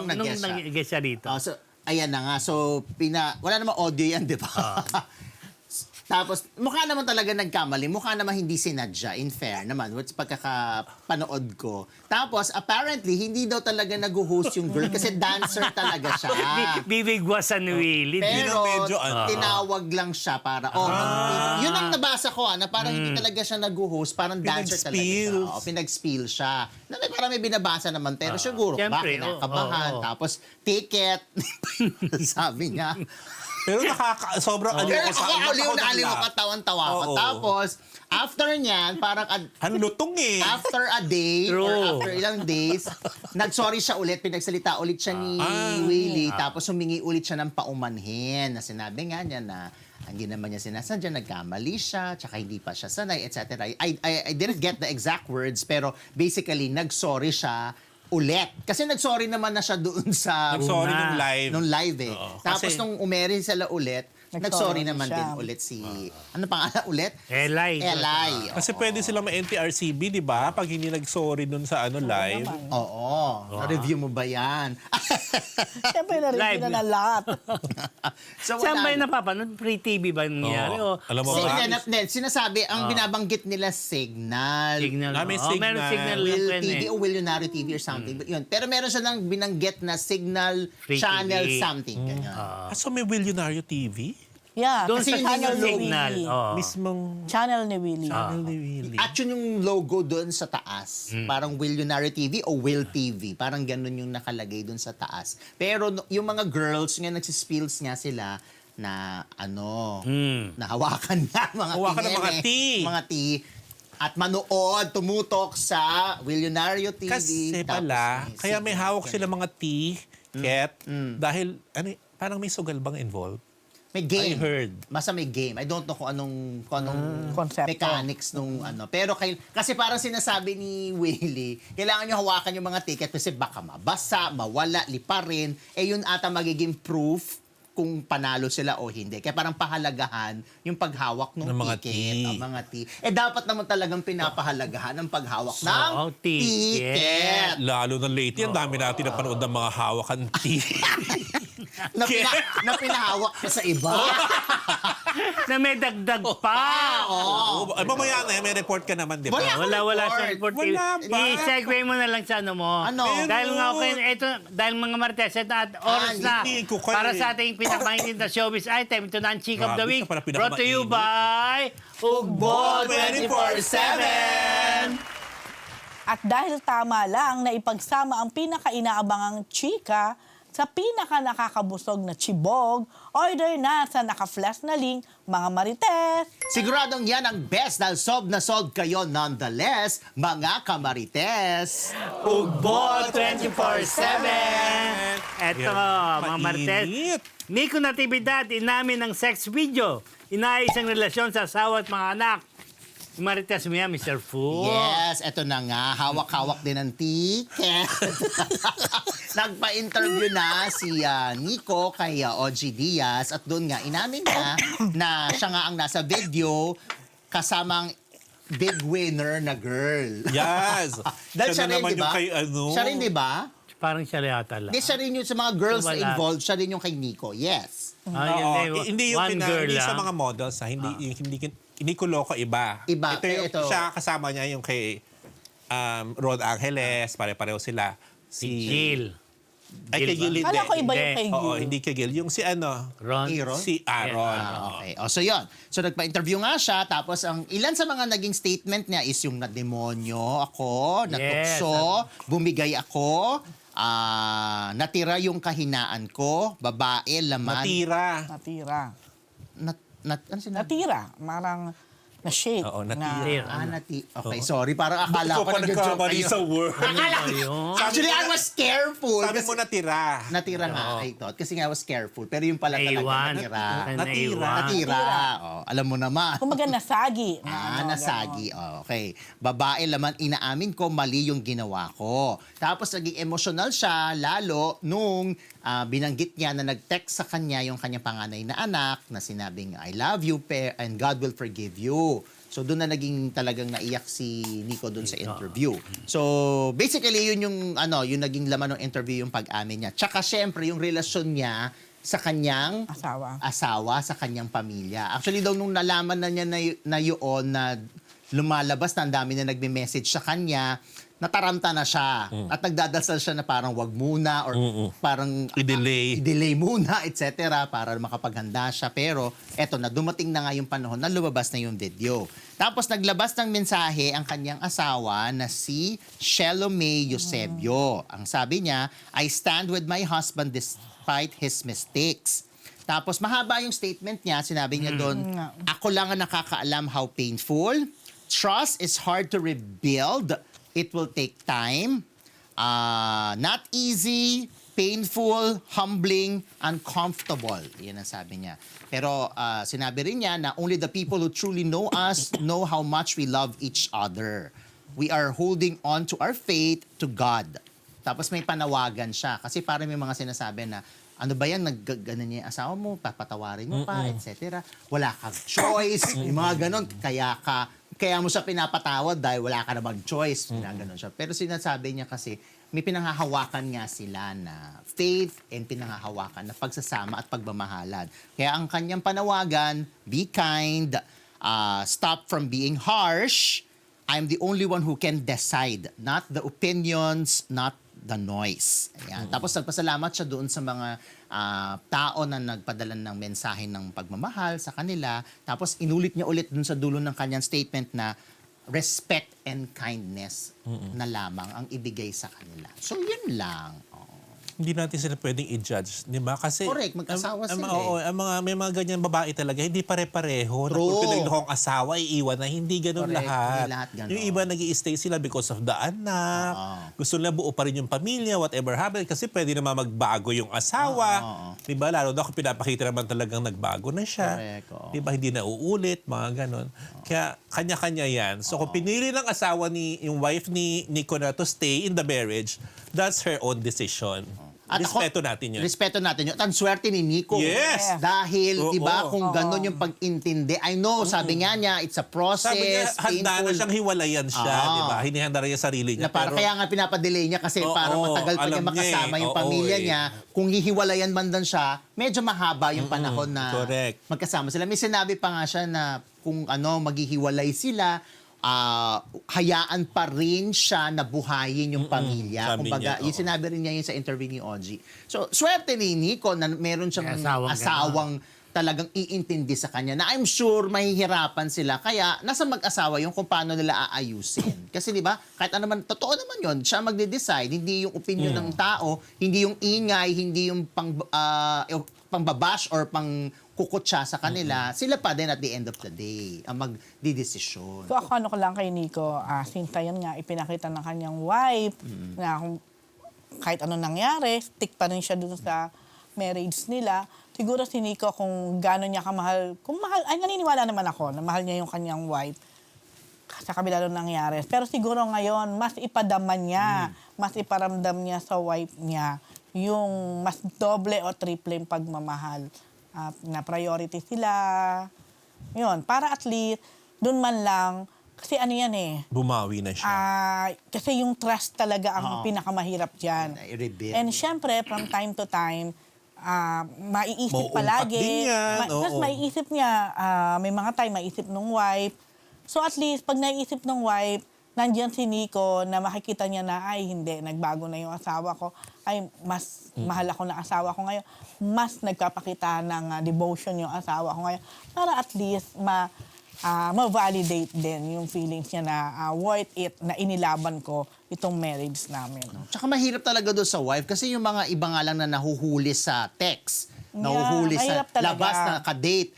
[SPEAKER 2] Nung
[SPEAKER 3] nung
[SPEAKER 2] nag-guest siya.
[SPEAKER 3] nag-guest siya dito.
[SPEAKER 2] So, ayan na nga. So, wala namang audio yan, di ba? Tapos, mukha naman talaga nagkamali. Mukha naman hindi sinadya, in fair naman, what's pagkakapanood ko. Tapos, apparently, hindi daw talaga nag-host yung girl kasi dancer talaga siya.
[SPEAKER 3] Bibigwasan ni Willie.
[SPEAKER 2] Pero,
[SPEAKER 1] medyo,
[SPEAKER 2] tinawag lang siya para, yun ang nabasa ko, na parang hindi talaga siya nag-host, parang dancer talaga siya.
[SPEAKER 1] Pinag-spill.
[SPEAKER 2] Pinag-spill siya. Na parang may binabasa naman, pero siguro,
[SPEAKER 3] Siyempre,
[SPEAKER 2] kinakabahan. Tapos, ticket. Sabi niya.
[SPEAKER 1] Pero sobrang aliw
[SPEAKER 2] Pero
[SPEAKER 1] ko sa
[SPEAKER 2] ako, aliw na aliw
[SPEAKER 1] lahat.
[SPEAKER 2] ako, tawan-tawa ako.
[SPEAKER 1] Oo.
[SPEAKER 2] Tapos, after niyan, parang
[SPEAKER 1] Ang lutong eh.
[SPEAKER 2] after a day,
[SPEAKER 3] True.
[SPEAKER 2] or after ilang days, nag-sorry siya ulit, pinagsalita ulit siya ni Willie, tapos humingi ulit siya ng paumanhin, na sinabi nga niya na hindi naman niya sinasadya, nagkamali siya, tsaka hindi pa siya sanay, etc. I didn't get the exact words, pero basically, nag-sorry siya ulit. Kasi nag-sorry naman na siya doon sa...
[SPEAKER 1] Nag-sorry
[SPEAKER 3] Una.
[SPEAKER 1] nung live.
[SPEAKER 2] Nung live eh.
[SPEAKER 1] Oo.
[SPEAKER 2] Tapos
[SPEAKER 1] Kasi-
[SPEAKER 2] nung umeri sila ulit, nag-sorry
[SPEAKER 4] Nag-sorry
[SPEAKER 2] naman
[SPEAKER 4] siya.
[SPEAKER 2] din ulit si... Ano pangalan ulit?
[SPEAKER 3] Eli.
[SPEAKER 2] Eli.
[SPEAKER 1] Kasi pwede sila ma-NTRCB, di ba? Pag hindi nag-sorry dun sa live.
[SPEAKER 2] Oo. Na-review mo ba yan?
[SPEAKER 4] Siyempre, narinig
[SPEAKER 3] Live
[SPEAKER 4] na lahat.
[SPEAKER 2] So,
[SPEAKER 3] Saan ba yung
[SPEAKER 2] na.
[SPEAKER 3] napapanood? Free TV ba yung nangyari?
[SPEAKER 1] Oo.
[SPEAKER 3] O,
[SPEAKER 1] Alam mo ba?
[SPEAKER 2] Sinasabi, ang binabanggit nila signal.
[SPEAKER 3] Signal.
[SPEAKER 1] Ah, may
[SPEAKER 3] Oo, meron
[SPEAKER 1] signal.
[SPEAKER 3] signal lang
[SPEAKER 2] Will
[SPEAKER 3] yan
[SPEAKER 2] TV
[SPEAKER 3] eh.
[SPEAKER 2] o Willionaire TV or something. But yun. Pero meron siya nang binanggit na signal
[SPEAKER 3] Free
[SPEAKER 2] channel
[SPEAKER 3] TV.
[SPEAKER 2] something. Ganyan.
[SPEAKER 1] So may Willionario TV?
[SPEAKER 4] Yeah,
[SPEAKER 3] Doon
[SPEAKER 2] Kasi
[SPEAKER 3] sa
[SPEAKER 2] yun
[SPEAKER 3] channel
[SPEAKER 2] yung logo.
[SPEAKER 3] signal. Oo.
[SPEAKER 1] Mismong
[SPEAKER 4] Channel ni Willie.
[SPEAKER 1] channel ni Willie.
[SPEAKER 2] At yun yung logo doon sa taas. Parang Willionaire TV o Will TV. Parang ganun yung nakalagay doon sa taas. Pero yung mga girls nga nagsispills nga sila na nahawakan na mga
[SPEAKER 1] Hawakan ng mga tea.
[SPEAKER 2] Mga tea. At manood, tumutok sa Willionario TV.
[SPEAKER 1] Kasi
[SPEAKER 2] Tapos
[SPEAKER 1] pala,
[SPEAKER 2] may
[SPEAKER 1] kaya may
[SPEAKER 2] signal.
[SPEAKER 1] hawak sila mga tea, cat, dahil parang may sugal bang involved?
[SPEAKER 2] May game.
[SPEAKER 1] I heard.
[SPEAKER 2] Basta may game. I don't know kung anong
[SPEAKER 4] Konsepto.
[SPEAKER 2] mechanics nung ano. Pero kasi parang sinasabi ni Willie, kailangan nyo hawakan yung mga ticket kasi baka mabasa, mawala, liparin. Eh yun ata magiging proof kung panalo sila o hindi. Kaya parang pahalagahan yung paghawak ng
[SPEAKER 1] Ng mga
[SPEAKER 2] ticket.
[SPEAKER 1] tea.
[SPEAKER 2] Ang mga tea. Eh dapat naman talagang pinapahalagahan ang paghawak ng
[SPEAKER 3] ang ticket.
[SPEAKER 2] ticket.
[SPEAKER 1] Lalo na lately, ang dami natin napanood ng mga hawakan tea.
[SPEAKER 2] Na pinahawak pa sa iba.
[SPEAKER 3] Na may dagdag pa.
[SPEAKER 1] Oh, ay, mamaya na, may report ka naman, di ba?
[SPEAKER 2] report.
[SPEAKER 3] Wala sa report.
[SPEAKER 1] Wala ba?
[SPEAKER 3] I-segue mo na lang sa ano mo.
[SPEAKER 2] Ano?
[SPEAKER 3] Dahil nga ako, dahil mga Martes, ito at oras na
[SPEAKER 1] hindi ko kayo
[SPEAKER 3] para
[SPEAKER 1] eh.
[SPEAKER 3] sa ating pinakamainit na showbiz item. Ito na ang Chick of the
[SPEAKER 1] Grabe,
[SPEAKER 3] Week.
[SPEAKER 1] siya pala
[SPEAKER 3] Brought to you
[SPEAKER 1] pinakamainit.
[SPEAKER 3] by Ugbo 24/7.
[SPEAKER 4] At dahil tama lang na ipagsama ang pinaka-inaabangang chika sa pinaka-nakakabusog na chibog, order na sa naka-flash na link, mga Marites.
[SPEAKER 2] Siguradong yan ang best dahil na solve kayo nonetheless, mga kamarites.
[SPEAKER 3] Ugbo 24/7. Eto, mga Martes.
[SPEAKER 1] Mainit.
[SPEAKER 3] Nico Natividad, inamin ng sex video. Inayos ang relasyon sa asawa at mga anak. Marites mo yan, Mr. Fu.
[SPEAKER 2] Yes, eto na nga. Hawak-hawak din ang ticket. Nagpa-interview na si Nico kay OG Diaz at doon nga inamin niya na siya nga ang nasa video kasamang big winner na girl.
[SPEAKER 1] Yes.
[SPEAKER 2] Dahil
[SPEAKER 1] Siya na naman yung kay ano.
[SPEAKER 2] Siya rin, di ba?
[SPEAKER 3] Parang siya yata lang.
[SPEAKER 2] Hindi, siya rin yung sa mga girls na
[SPEAKER 3] Wala.
[SPEAKER 2] involved, siya rin yung kay Nico. Yes.
[SPEAKER 1] Oo, hindi yung
[SPEAKER 3] one girl
[SPEAKER 1] hindi sa
[SPEAKER 3] lang.
[SPEAKER 1] mga models, hindi, hindi ko loko iba.
[SPEAKER 2] Iba,
[SPEAKER 1] Ito,
[SPEAKER 2] ito.
[SPEAKER 1] siya kasama niya yung kay Rod Angeles, pare-pareho sila.
[SPEAKER 3] Si Jill.
[SPEAKER 1] Ay, kay Gil hindi.
[SPEAKER 4] Kala ko iba yung
[SPEAKER 3] Hindi.
[SPEAKER 4] kay
[SPEAKER 1] Oo,
[SPEAKER 4] Gil.
[SPEAKER 1] hindi kay Gil. Yung si ano,
[SPEAKER 3] Ron.
[SPEAKER 2] Aaron?
[SPEAKER 1] si Aaron.
[SPEAKER 2] Okay. O, so yun. So nagpa-interview nga siya, tapos ang ilan sa mga naging statement niya is yung nademonyo ako, natukso, bumigay ako, natira yung kahinaan ko, babae, laman.
[SPEAKER 1] Natira.
[SPEAKER 4] Natira.
[SPEAKER 2] Ano sinabi?
[SPEAKER 4] Natira. Marang na-shake.
[SPEAKER 1] Oo, natira.
[SPEAKER 2] Okay, sorry. Parang akala
[SPEAKER 1] Ikaw
[SPEAKER 2] ko
[SPEAKER 1] pa
[SPEAKER 2] nag-joke
[SPEAKER 1] nagkamali
[SPEAKER 2] kayo.
[SPEAKER 1] sa word.
[SPEAKER 3] Ayun.
[SPEAKER 2] Actually, I was careful.
[SPEAKER 1] Sabi mo natira.
[SPEAKER 2] Natira nga, I thought. Kasi nga I was careful. Pero yung pala talaga
[SPEAKER 3] Naiwan.
[SPEAKER 2] natira.
[SPEAKER 1] Natira.
[SPEAKER 2] Natira. Oh, alam mo naman.
[SPEAKER 4] Kumaga nasagi.
[SPEAKER 2] Nasagi. Oh, okay. Babae laman, inaamin ko, mali yung ginawa ko. Tapos naging emotional siya, lalo nung binanggit niya na nag-text sa kanya yung kanyang panganay na anak na sinabing, I love you, and God will forgive you. So doon na naging talagang naiyak si Nico doon sa interview. So basically yun yung yung naging laman ng interview yung pag-amin niya. Tsaka syempre yung relasyon niya sa kanyang asawa, sa kanyang pamilya. Actually daw nung nalaman na niya na yun na lumalabas na ang dami na nagme-message sa kanya, nataranta na siya. At nagdadasal siya na parang wag muna or parang i-delay muna, etc. para makapaghanda siya. Pero eto na, dumating na nga yung panahon na lumabas na yung video. Tapos naglabas ng mensahe ang kanyang asawa na si Shelomay Eusebio. Ang sabi niya, I stand with my husband despite his mistakes. Tapos mahaba yung statement niya, sinabi niya doon, ako lang ang nakakaalam how painful. Trust is hard to rebuild. It will take time. Not easy, painful, humbling, uncomfortable. Yan ang sabi niya. Pero sinabi rin niya na only the people who truly know us know how much we love each other. We are holding on to our faith to God. Tapos may panawagan siya. Kasi parang may mga sinasabi na, ano ba yan, nagganon niya yung asawa mo, papatawarin mo pa, etc. Wala kang choice, yung mga ganon. Kaya mo siya pinapatawad dahil wala ka namang choice. Ganon siya. Pero sinasabi niya kasi, may pinanghahawakan nga sila na faith and pinanghahawakan na pagsasama at pagmamahalan. Kaya ang kanyang panawagan, be kind, stop from being harsh. I'm the only one who can decide, not the opinions, not the noise. Ayan. Tapos nagpasalamat siya doon sa mga tao na nagpadala ng mensahe ng pagmamahal sa kanila. Tapos inulit niya ulit doon sa dulo ng kanyang statement na respect and kindness na lamang ang ibigay sa kanila. So yun lang.
[SPEAKER 1] Hindi natin sila pwedeng i-judge, di ba? Kasi
[SPEAKER 2] Correct, mag-asawa sila
[SPEAKER 1] Oo, may mga ganyan babae talaga, hindi pare-pareho. True. Pinagdokong asawa, iiwan na, hindi ganun
[SPEAKER 2] Correct,
[SPEAKER 1] lahat.
[SPEAKER 2] hindi lahat ganun.
[SPEAKER 1] Yung iba nag-i-stay sila because of the anak. Gusto nila buo pa rin yung pamilya, whatever happened. Kasi pwede naman magbago yung asawa. Di ba? Lalo na kung pinapakita naman talagang nagbago na siya.
[SPEAKER 2] Correct,
[SPEAKER 1] Di ba? Hindi na uulit, mga ganun. Kaya kanya-kanya yan. So kung pinili ng asawa yung wife ni Nico na to stay in the marriage, that's her own decision. Respeto natin yun.
[SPEAKER 2] Respeto natin yun. At ang swerte ni Nico.
[SPEAKER 1] Yes!
[SPEAKER 2] Dahil, di ba, kung gano'n yung pag-intindi. I know, sabi nga niya, it's a process.
[SPEAKER 1] Sabi niya, handa na siyang hiwalayan siya, di ba? Hinihanda na niya sarili niya.
[SPEAKER 2] Kaya nga pinapadelay niya kasi para matagal pa niya makasama yung pamilya niya. Kung hihiwalayan man dan siya, medyo mahaba yung panahon na magkasama sila. May sinabi pa nga siya na kung maghihiwalay sila, hayaan pa rin siya na buhayin yung pamilya. Kumbaga, yung sinabi rin niya yun sa interview ni Ogie. So, swerte ni Nico na meron siyang asawang talagang iintindi sa kanya na I'm sure mahihirapan sila. Kaya, nasa mag-asawa yung kung paano nila aayusin. Kasi di ba, kahit ano man, totoo naman yun, siya magde-decide. Hindi yung opinion ng tao, hindi yung ingay, hindi yung pangbabash or pang kukutsa sa kanila, sila pa din at the end of the day ang magdidesisyon.
[SPEAKER 4] So ako ko lang kay Nico, since yun nga, ipinakita ng kanyang wife na kung kahit ano nangyari, stick pa rin siya dun sa marriage nila. Siguro si Nico kung gano'n niya kamahal, ay naniniwala naman ako na mahal niya yung kanyang wife sa kabila nung nangyari. Pero siguro ngayon, mas ipadama niya, mas iparamdam niya sa wife niya yung mas doble o triple yung pagmamahal. Na priority sila. Yun, para at least, dun man lang, kasi ano yan
[SPEAKER 1] bumawi na siya.
[SPEAKER 4] Kasi yung trust talaga ang pinakamahirap dyan. And syempre, from time to time, maiisip palagi. Mas maiisip niya, may mga time maiisip nung wife. So at least, pag naiisip ng wife, nandiyan si Nico na makikita niya na, ay hindi, nagbago na yung asawa ko. Ay, mas mahal ako na asawa ko ngayon. Mas nagpapakita ng devotion yung asawa ko ngayon. Para at least ma-validate din yung feelings niya na worth it na inilaban ko itong marriage namin.
[SPEAKER 2] Tsaka mahirap talaga doon sa wife kasi yung mga iba nga lang na nahuhuli sa text, nahuhuli sa labas na ka-date.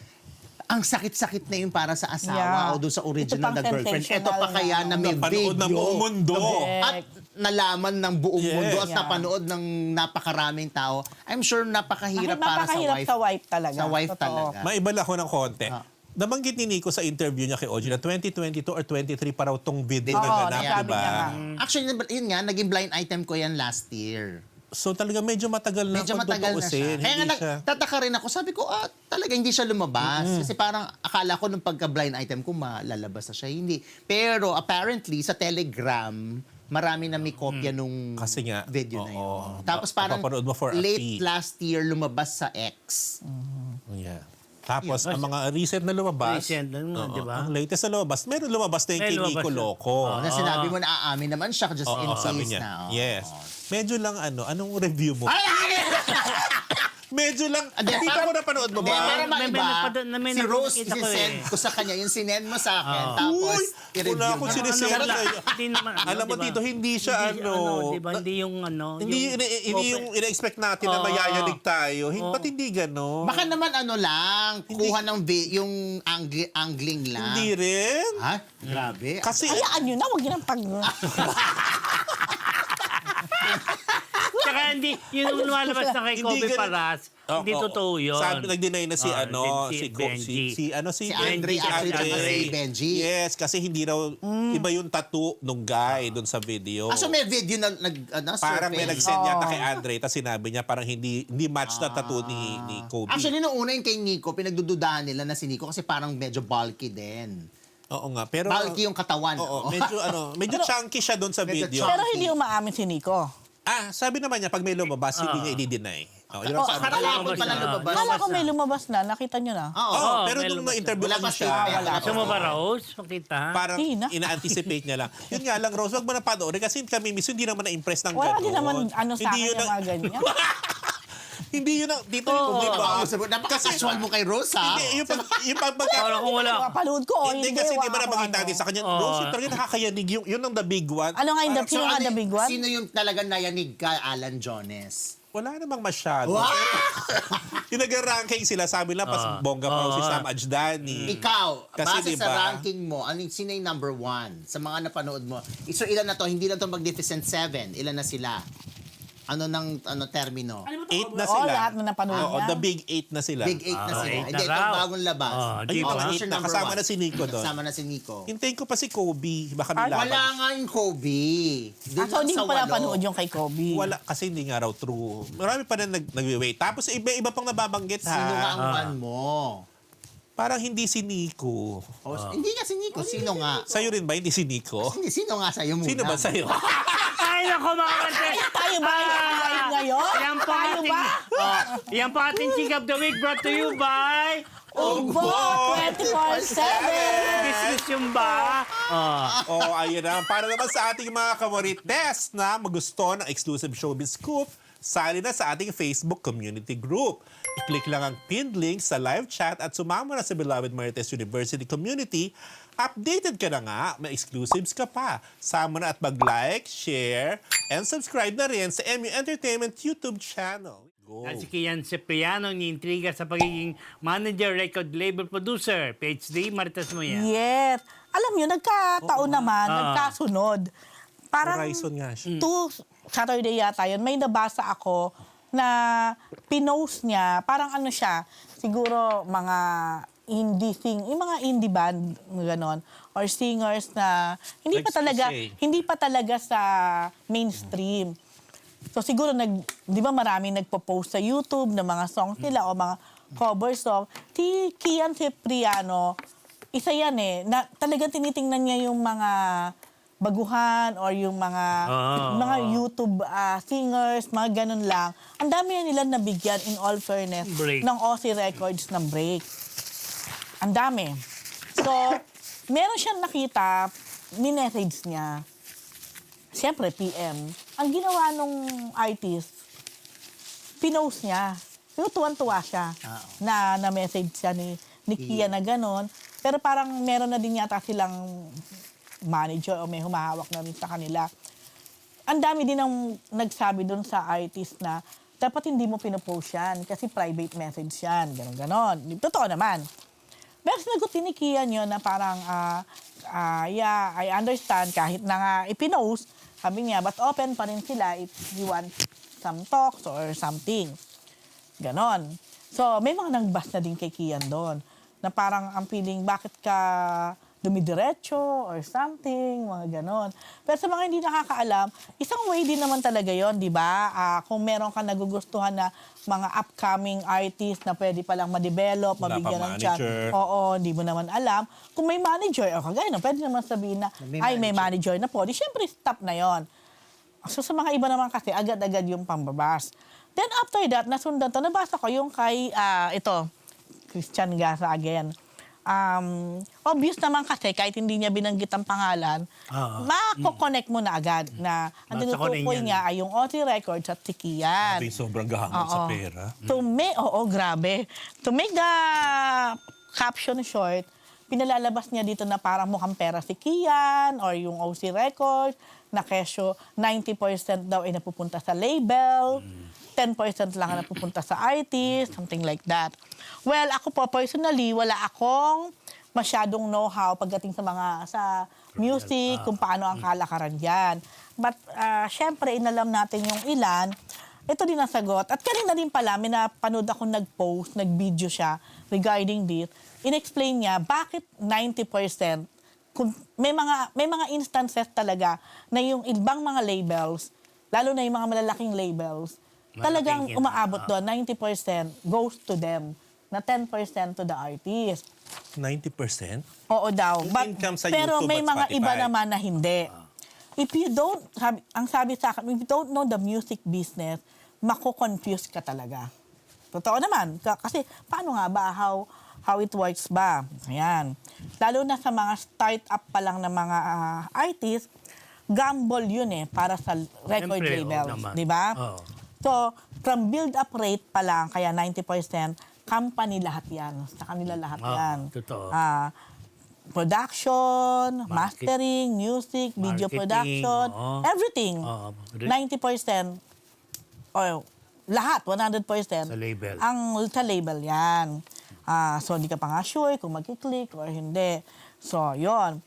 [SPEAKER 2] Ang sakit-sakit na yun para sa asawa o doon sa original na girlfriend. Ito pa kaya na may video.
[SPEAKER 1] Napanood ng buong mundo.
[SPEAKER 2] At nalaman ng buong mundo at napanood ng napakaraming tao. I'm sure napakahirap para sa wife.
[SPEAKER 4] Sa wife talaga.
[SPEAKER 2] Sa wife talaga.
[SPEAKER 1] Maibala ko ng konti. Nabanggit ni Nico sa interview niya kay Ogie na 2022 or 23 pa raw tong video na ganap, di ba?
[SPEAKER 2] Actually, yun nga, naging blind item ko yan last year.
[SPEAKER 1] So talaga medyo matagal na
[SPEAKER 2] medyo matagal na siya. Kaya nga tataka rin ako. Sabi ko, talaga hindi siya lumabas. Kasi parang akala ko nung pagka-blind item ko, malalabas na siya. Hindi. Pero apparently, sa Telegram, marami na may kopya nung
[SPEAKER 1] Kasi nga,
[SPEAKER 2] video na
[SPEAKER 1] oo.
[SPEAKER 2] yun. Tapos parang
[SPEAKER 1] Mapapanood mo for a
[SPEAKER 2] late
[SPEAKER 1] fee.
[SPEAKER 2] last year lumabas sa X.
[SPEAKER 1] Yeah. Tapos, ang mga recent na lumabas,
[SPEAKER 3] Recent na mga,
[SPEAKER 1] oo,
[SPEAKER 3] di ba?
[SPEAKER 1] ang latest na lumabas, meron lumabas na yung
[SPEAKER 3] May
[SPEAKER 1] kay
[SPEAKER 3] lumabas
[SPEAKER 1] Nico
[SPEAKER 3] na.
[SPEAKER 1] Loco.
[SPEAKER 2] Na sinabi mo na aamin naman siya just in
[SPEAKER 1] Oo,
[SPEAKER 2] case
[SPEAKER 1] sabi niya.
[SPEAKER 2] na.
[SPEAKER 1] Yes. Medyo lang anong review mo?
[SPEAKER 2] Ay!
[SPEAKER 1] Medyo lang,
[SPEAKER 2] Hindi,
[SPEAKER 1] hindi
[SPEAKER 2] para-
[SPEAKER 1] ko napanood mo
[SPEAKER 2] Hindi,
[SPEAKER 1] ba?
[SPEAKER 2] para
[SPEAKER 3] May
[SPEAKER 2] maiba,
[SPEAKER 3] may
[SPEAKER 2] si Rose,
[SPEAKER 3] nakita ko
[SPEAKER 2] isisend
[SPEAKER 3] eh.
[SPEAKER 2] ko sa kanya, yung sinend mo sa akin, tapos
[SPEAKER 1] Uy!
[SPEAKER 2] i-review
[SPEAKER 1] Wala akong
[SPEAKER 2] mo.
[SPEAKER 1] sinisend
[SPEAKER 3] Ano,
[SPEAKER 1] sa'yo.
[SPEAKER 3] Hindi naman,
[SPEAKER 1] Alam mo,
[SPEAKER 3] diba?
[SPEAKER 1] Tito, hindi siya
[SPEAKER 3] Di ba? Hindi yung
[SPEAKER 1] Hindi, hindi yung ina-expect natin na
[SPEAKER 3] Oo.
[SPEAKER 1] mayayanig tayo.
[SPEAKER 3] Oo.
[SPEAKER 1] Ba't hindi gano'n?
[SPEAKER 2] Baka naman lang, kuha ng yung angling lang.
[SPEAKER 1] Hindi rin.
[SPEAKER 2] Ha? Grabe.
[SPEAKER 1] Kasi,
[SPEAKER 4] Hayaan nyo na, huwag nyo nang pag...
[SPEAKER 3] Tsaka hindi, yung lumalabas na kay
[SPEAKER 1] Hindi
[SPEAKER 3] Kobe
[SPEAKER 1] ganun.
[SPEAKER 3] Paras, hindi
[SPEAKER 1] Oo.
[SPEAKER 3] totoo yun.
[SPEAKER 1] Sabi, nag-deny na si
[SPEAKER 3] si Benji.
[SPEAKER 1] si
[SPEAKER 2] Si Andre, actually, tsaka si Benji.
[SPEAKER 1] Yes, kasi hindi raw, iba yung tattoo nung guy doon sa video.
[SPEAKER 2] So may video na
[SPEAKER 1] Parang may
[SPEAKER 2] surface.
[SPEAKER 1] nag-send yata kay Andre, tapos sinabi niya parang hindi match na tattoo ni Kobe.
[SPEAKER 2] Actually, nung una yung kay Nico, pinagdududahan nila na si Nico kasi parang medyo bulky din.
[SPEAKER 1] Oo nga, pero
[SPEAKER 2] Bulky yung katawan.
[SPEAKER 1] Oo,
[SPEAKER 2] no?
[SPEAKER 1] medyo chunky siya doon sa
[SPEAKER 2] Medyo
[SPEAKER 1] video.
[SPEAKER 2] chunky.
[SPEAKER 4] Pero hindi umaamin si Nico.
[SPEAKER 1] Sabi naman niya pag may lumabas, hindi niya i-deny. Yun ang sabi
[SPEAKER 2] Akala
[SPEAKER 1] niya.
[SPEAKER 2] ko pala lumabas.
[SPEAKER 4] Kala ko may lumabas na, nakita nyo na.
[SPEAKER 2] Oo.
[SPEAKER 1] Oo,
[SPEAKER 3] Oo,
[SPEAKER 1] pero
[SPEAKER 3] may
[SPEAKER 1] nung
[SPEAKER 3] lumabas
[SPEAKER 1] na-interview
[SPEAKER 2] Wala
[SPEAKER 1] ko
[SPEAKER 2] pa
[SPEAKER 1] siya,
[SPEAKER 2] statement.
[SPEAKER 3] Gusto mo ba, Rose? Makita?
[SPEAKER 1] parang
[SPEAKER 4] Hindi na.
[SPEAKER 1] ina-anticipate niya lang. Yun nga lang, Rose, wag mo na panoorin kasi kami mismo hindi naman na-impress ng
[SPEAKER 4] Wala
[SPEAKER 1] gano'n.
[SPEAKER 4] din naman sa
[SPEAKER 1] Hindi
[SPEAKER 4] akin
[SPEAKER 1] yun
[SPEAKER 4] yung
[SPEAKER 1] ang-
[SPEAKER 4] mga ganyan.
[SPEAKER 1] Hindi yun ang, dito yung
[SPEAKER 2] Di
[SPEAKER 1] iba.
[SPEAKER 2] ba? Napaka-casual mo kay Rose, ha?
[SPEAKER 1] Hindi, yung pagpagka...
[SPEAKER 3] Wala kung wala.
[SPEAKER 4] Papanood ko o
[SPEAKER 1] Hindi
[SPEAKER 4] hindi.
[SPEAKER 1] kasi di
[SPEAKER 4] wala
[SPEAKER 1] ba
[SPEAKER 4] akong
[SPEAKER 1] nabanggit
[SPEAKER 4] ano.
[SPEAKER 1] natin sa kanya, Rose, yung talaga nakakayanig, yun ang the big one.
[SPEAKER 4] Ano nga yung
[SPEAKER 1] Parang-
[SPEAKER 4] Sino nga the big one?
[SPEAKER 2] Sino yung talagang nayanig ka, Alan Jones?
[SPEAKER 1] Wala namang masyado.
[SPEAKER 2] Wow!
[SPEAKER 1] Yung nag-ranking sila, sabi lang, pas bongga pa raw si Sam Ajdani.
[SPEAKER 2] Ikaw,
[SPEAKER 1] Kasi
[SPEAKER 2] base
[SPEAKER 1] diba,
[SPEAKER 2] sa ranking mo, sino yung number one sa mga napanood mo? So ilan na to? Hindi lang to magnificent 7. Ilan na sila? Ano termino?
[SPEAKER 1] 8 na
[SPEAKER 4] Oo,
[SPEAKER 1] sila.
[SPEAKER 4] lahat na napanood
[SPEAKER 1] Oo,
[SPEAKER 4] niya.
[SPEAKER 1] the big 8 na sila.
[SPEAKER 2] Big 8 na sila.
[SPEAKER 3] eight
[SPEAKER 2] Hindi,
[SPEAKER 3] na
[SPEAKER 2] itong
[SPEAKER 3] raw.
[SPEAKER 2] bagong labas.
[SPEAKER 3] Di
[SPEAKER 1] Ayun,
[SPEAKER 3] ba?
[SPEAKER 1] mga 8
[SPEAKER 2] Who's your
[SPEAKER 1] na.
[SPEAKER 2] number
[SPEAKER 1] Kasama
[SPEAKER 2] one?
[SPEAKER 1] na si Nico doon.
[SPEAKER 2] Kasama na si Nico.
[SPEAKER 1] Hintayin ko pa si Kobe. Baka may laban.
[SPEAKER 2] Wala nga yung Kobe. Doon
[SPEAKER 4] So hindi
[SPEAKER 2] lang
[SPEAKER 4] ko pala
[SPEAKER 2] sa
[SPEAKER 4] panood
[SPEAKER 2] 8.
[SPEAKER 4] yung kay Kobe.
[SPEAKER 1] Wala, kasi hindi nga raw true. Marami pa rin nag-wait. Tapos iba pang nababanggit ha.
[SPEAKER 2] Sino nga ang one mo?
[SPEAKER 1] Parang hindi si Nico.
[SPEAKER 2] Hindi nga si Nico. Sino nga?
[SPEAKER 1] Sa'yo rin ba? Hindi si Nico?
[SPEAKER 2] Hindi, sino nga sa'yo muna?
[SPEAKER 1] Sino ba sa'yo?
[SPEAKER 3] Ay, nako mga kante.
[SPEAKER 4] Tayo ba live ngayon?
[SPEAKER 3] Yan po
[SPEAKER 4] Tayo
[SPEAKER 3] ating,
[SPEAKER 4] ba?
[SPEAKER 3] yan po ating Chink of the Week brought to you by
[SPEAKER 4] Ugbo 24/7!
[SPEAKER 3] Business yung ba?
[SPEAKER 1] Ayun na. Para naman sa ating mga kamarites na magusto ng exclusive showbiz scoop, sali na sa ating Facebook community group. I-click lang ang pinned link sa live chat at sumama na sa Beloved Marites University community. Updated ka na nga, may exclusives ka pa. Sama na at mag-like, share, and subscribe na rin sa MU Entertainment YouTube channel. Go.
[SPEAKER 3] At si Kian Cipriano ni-intriga sa pagiging manager, record label producer. PhD, marites mo yan.
[SPEAKER 4] Yes. Alam nyo, nagkataon naman, nagkasunod. Parang
[SPEAKER 1] Horizon nga siya.
[SPEAKER 4] 2 Saturday yata yun, may nabasa ako na pinost niya, parang ano siya, siguro mga yung mga indie band, gano'n, or singers na
[SPEAKER 1] Nag-stay.
[SPEAKER 4] hindi pa talaga sa mainstream. So siguro di ba maraming nagpo-post sa YouTube ng mga songs nila o mga cover song. Si Kian Cipriano, isa yan na talagang tinitingnan niya yung mga baguhan or yung mga YouTube singers, mga ganun lang. Ang dami na nilang nabigyan in all fairness
[SPEAKER 3] Break.
[SPEAKER 4] ng Aussie Records ng break. Ang dami. So, meron siyang nakita, minessage niya. Siyempre, PM. Ang ginawa nung artist, pinost niya. Pero tuwan-tuwa siya na message siya ni Kia na gano'n. Pero parang meron na din yata silang manager o may humahawak na rin sa kanila. Ang dami din ang nagsabi doon sa artist na dapat hindi mo pinopost yan kasi private message yan. Ganon-ganon. Totoo naman. Pero sinagutin ni Kian yun na parang, yeah, I understand kahit na nga ipinost, sabi niya, but open pa rin sila if you want some talks or something. Ganon. So, may mga nangbas na din kay Kian doon na parang ang feeling, bakit ka dumidiretso or something, mga ganon. Pero sa mga hindi nakakaalam, isang way din naman talaga yon, di ba? Kung meron ka nagugustuhan na mga upcoming artist na pwede palang ma-develop,
[SPEAKER 1] Wala
[SPEAKER 4] mabigyan
[SPEAKER 1] pa
[SPEAKER 4] ng chance.
[SPEAKER 1] manager.
[SPEAKER 4] Oo, hindi mo naman alam. Kung may manager, o kagaya na, pwede naman sabihin na, may manager na po. Di syempre, stop na yon. So sa mga iba naman kasi, agad-agad yung pambabas. Then after that, nasundan to, nabasa ko yung kay, ito, Christian Gasa again. Obvious naman kasi, kahit hindi niya binanggit ang pangalan, mako-connect mo na agad na ang
[SPEAKER 3] Basta ko
[SPEAKER 4] tinutukoy
[SPEAKER 3] rin yan.
[SPEAKER 4] niya ay yung OT Records at Tikian.
[SPEAKER 1] Sabi, sobrang gahangal sa
[SPEAKER 4] Oo.
[SPEAKER 1] pera.
[SPEAKER 4] Grabe. To make the caption short, pinalalabas niya dito na parang mukhang pera si Kian or yung OC Records, na kesyo 90% daw ay napupunta sa label, 10% lang ang napupunta sa artist, something like that. Well, ako po personally, wala akong masyadong know-how pagdating sa music, kung paano ang kalakaran diyan. But syempre, inalam natin yung ilan. Ito din ang sagot. At kanina din pala, may napanood ako nag-post, nag-video siya regarding this. In-explain niya bakit 90%. Kung may mga instances talaga na yung ibang mga labels, lalo na yung mga malalaking labels, talagang
[SPEAKER 3] Malaking
[SPEAKER 4] umaabot doon, 90% goes to them, na 10% to the artist.
[SPEAKER 1] 90%?
[SPEAKER 4] Oo daw.
[SPEAKER 1] Yung income sa
[SPEAKER 4] Pero
[SPEAKER 1] YouTube
[SPEAKER 4] may
[SPEAKER 1] at
[SPEAKER 4] mga
[SPEAKER 1] Spotify.
[SPEAKER 4] iba naman na hindi. If you don't, ang sabi sa akin, if you don't know the music business, mako-confuse ka talaga. Totoo naman. Kasi paano nga ba, how it works ba? Ayan. Lalo na sa mga start-up pa lang ng mga artists, gamble yun para sa record
[SPEAKER 3] Siyempre,
[SPEAKER 4] labels.
[SPEAKER 3] oo naman.
[SPEAKER 4] Di ba?
[SPEAKER 3] Oo.
[SPEAKER 4] So, from build-up rate pa lang, kaya 90%, company lahat yan. Sa kanila lahat
[SPEAKER 3] Oo,
[SPEAKER 4] yan.
[SPEAKER 3] totoo.
[SPEAKER 4] Production, mastering, music, video
[SPEAKER 3] Marketing,
[SPEAKER 4] production,
[SPEAKER 3] oo.
[SPEAKER 4] everything.
[SPEAKER 3] Oo.
[SPEAKER 4] 90%, o lahat, 100%.
[SPEAKER 3] Sa label.
[SPEAKER 4] Sa label yan. So, hindi ka pa nga sure kung mag-click or hindi. So, yon.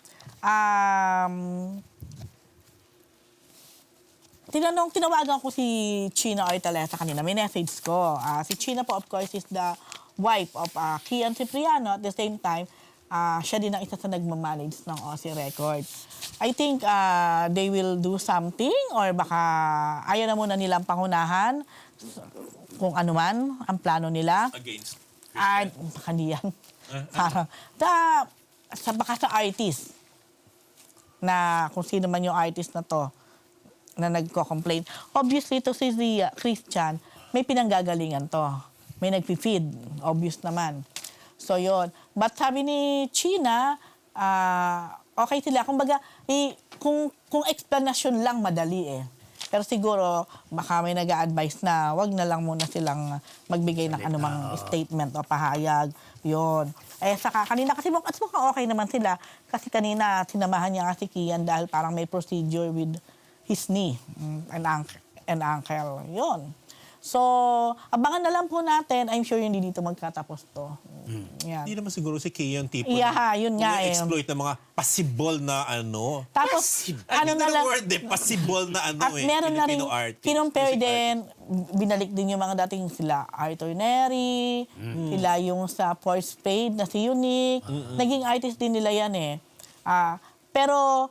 [SPEAKER 4] Tinawagan ko si China Ortalesa kanina. May message ko. Si China po, of course, is the wife of Kian Cipriano. At the same time, siya din ang isa sa nagmamanage ng OC Records. I think they will do something or baka ayaw na muna nilang pangunahan kung ano man ang plano nila.
[SPEAKER 1] Against.
[SPEAKER 4] Baka di yan. Parang, baka sa artist na kung sino man yung artist na to na nagko-complain. Obviously, to si Christian, may pinanggagalingan to. May nagpi-feed. Obvious naman. So, yon. But sabi ni China, okay sila. Kumbaga, kung explanation lang, madali Pero siguro, baka may nag-a-advise na wag na lang muna silang magbigay ng anumang statement o pahayag. Yun. Saka kanina kasi mukhang okay naman sila. Kasi kanina, sinamahan niya nga si Kian dahil parang may procedure with his knee and ankle. Yun. So, abangan na lang po natin. I'm sure hindi dito magkatapos to. Yan.
[SPEAKER 1] Hindi naman siguro si Kian tipo
[SPEAKER 4] Yun nga
[SPEAKER 1] exploit ng mga possible na ano.
[SPEAKER 4] Tapos,
[SPEAKER 1] Ano na lang. Word possible na
[SPEAKER 4] At meron na rin,
[SPEAKER 1] Filipino artist.
[SPEAKER 4] kinumpare
[SPEAKER 1] music
[SPEAKER 4] din, binalik din yung mga dating sila, Arthur Neri, sila yung sa Force Spade na si Unique. Naging artist din nila yan pero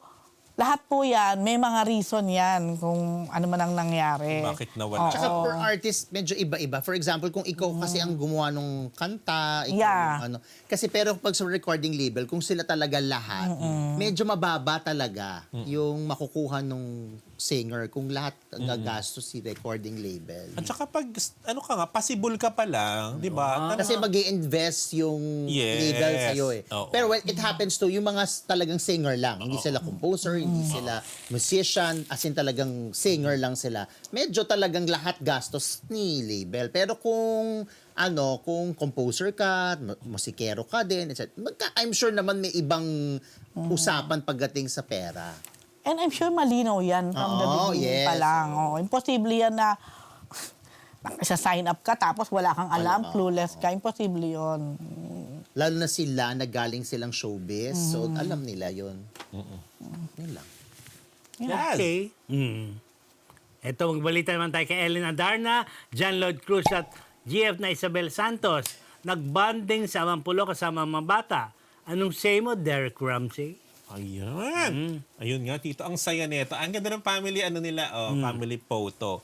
[SPEAKER 4] lahat po yan, may mga reason yan kung ano man ang nangyari.
[SPEAKER 1] Bakit nawala?
[SPEAKER 2] Tsaka per artist, medyo iba-iba. For example, kung ikaw kasi ang gumawa nung kanta, ikaw
[SPEAKER 4] Yeah.
[SPEAKER 2] yung ano. Kasi pero pag sa recording label, kung sila talaga lahat, medyo mababa talaga yung makukuha nung singer kung lahat gagastos si recording label.
[SPEAKER 1] At saka pag, ano ka nga, possible ka pa lang, di ba?
[SPEAKER 2] Kasi mag-i-invest yung
[SPEAKER 1] Yes.
[SPEAKER 2] label sa'yo
[SPEAKER 1] Oo.
[SPEAKER 2] Pero when it happens to yung mga talagang singer lang, hindi sila composer, hindi sila musician, as in talagang singer lang sila, medyo talagang lahat gastos ni label. Pero kung kung composer ka, musikero ka din, etc. I'm sure naman may ibang usapan pagdating sa pera.
[SPEAKER 4] And I'm sure malinaw yan from the beginning pa
[SPEAKER 2] yes.
[SPEAKER 4] lang. Imposible yan na isa-sign up ka tapos wala kang alam, clueless ka. Imposible yun.
[SPEAKER 2] Lalo na sila, nagaling silang showbiz, so alam nila yun. Yun lang.
[SPEAKER 1] Yes.
[SPEAKER 3] Okay. Ito, magbalita naman tayo kay Ellen Adarna, John Lloyd Cruz at GF na Isabel Santos. Nagbanding sa Amampulo kasama mga bata. Anong say mo, Derek Ramsey?
[SPEAKER 1] Ayan. Ayun nga, Tito. Ang saya nito. Ang ganda ng family, family photo.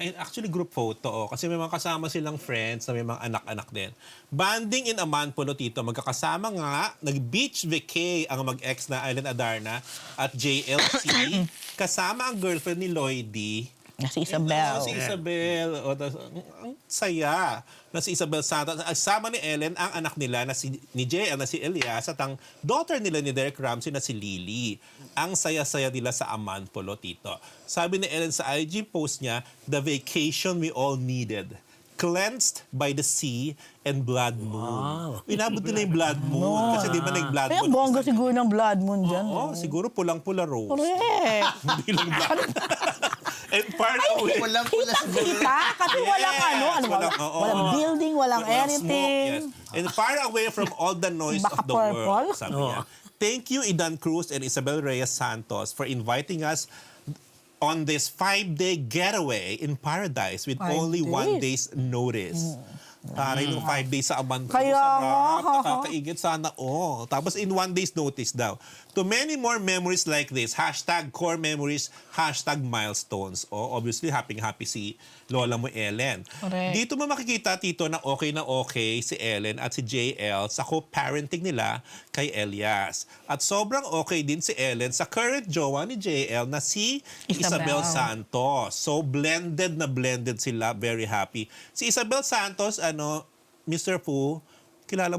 [SPEAKER 1] And actually, group photo. Kasi may mga kasama silang friends na may mga anak-anak din. Banding in Amanpulo, Tito. Magkakasama nga, nag-beach vacay ang mag-ex na Ellen Adarna at JLC. Kasama ang girlfriend ni Lloydie.
[SPEAKER 4] Na si Isabel.
[SPEAKER 1] Si Isabel. Ang saya na si Isabel Santos. Kasama ni Ellen ang anak nila ni JL na si Elias at ang daughter nila ni Derek Ramsey na si Lily. Ang saya-saya nila sa Amanpulo, Tito. Sabi ni Ellen sa IG post niya, the vacation we all needed. Cleansed by the sea and blood moon. Inabot nila yung blood moon. Kasi di ba nag-blood
[SPEAKER 4] Kaya
[SPEAKER 1] moon?
[SPEAKER 4] bongga siguro ng blood moon dyan.
[SPEAKER 1] Oo, siguro pulang-pula rose.
[SPEAKER 4] Correct.
[SPEAKER 1] Hindi lang blood. And part away.
[SPEAKER 2] Walang pula siguro.
[SPEAKER 4] Kita, kasi walang walang building, walang anything.
[SPEAKER 1] Smoke, yes. And far away from all the noise
[SPEAKER 4] Baka
[SPEAKER 1] of the
[SPEAKER 4] purple.
[SPEAKER 1] world. Sabi niya. Thank you, Idan Cruz and Isabel Reyes Santos, for inviting us on this 5-day getaway in paradise with
[SPEAKER 4] 5
[SPEAKER 1] only 1
[SPEAKER 4] days.
[SPEAKER 1] day's notice. Taray nung 5 days sa Amanpulo.
[SPEAKER 4] Kaya
[SPEAKER 1] Sarap.
[SPEAKER 4] nga.
[SPEAKER 1] Nakakaigit sana. Tapos in 1 day's notice daw. To many more memories like this, #core memories, #milestones. Obviously, happy si Lola mo, Ellen.
[SPEAKER 4] Correct.
[SPEAKER 1] Dito mo makikita, Tito, na okay si Ellen at si JL sa co-parenting nila kay Elias. At sobrang okay din si Ellen sa current jowa ni JL na si Isabel
[SPEAKER 4] Isabel.
[SPEAKER 1] Santos. So, blended na blended sila. Very happy. Si Isabel Santos, Mr. Fu, kilala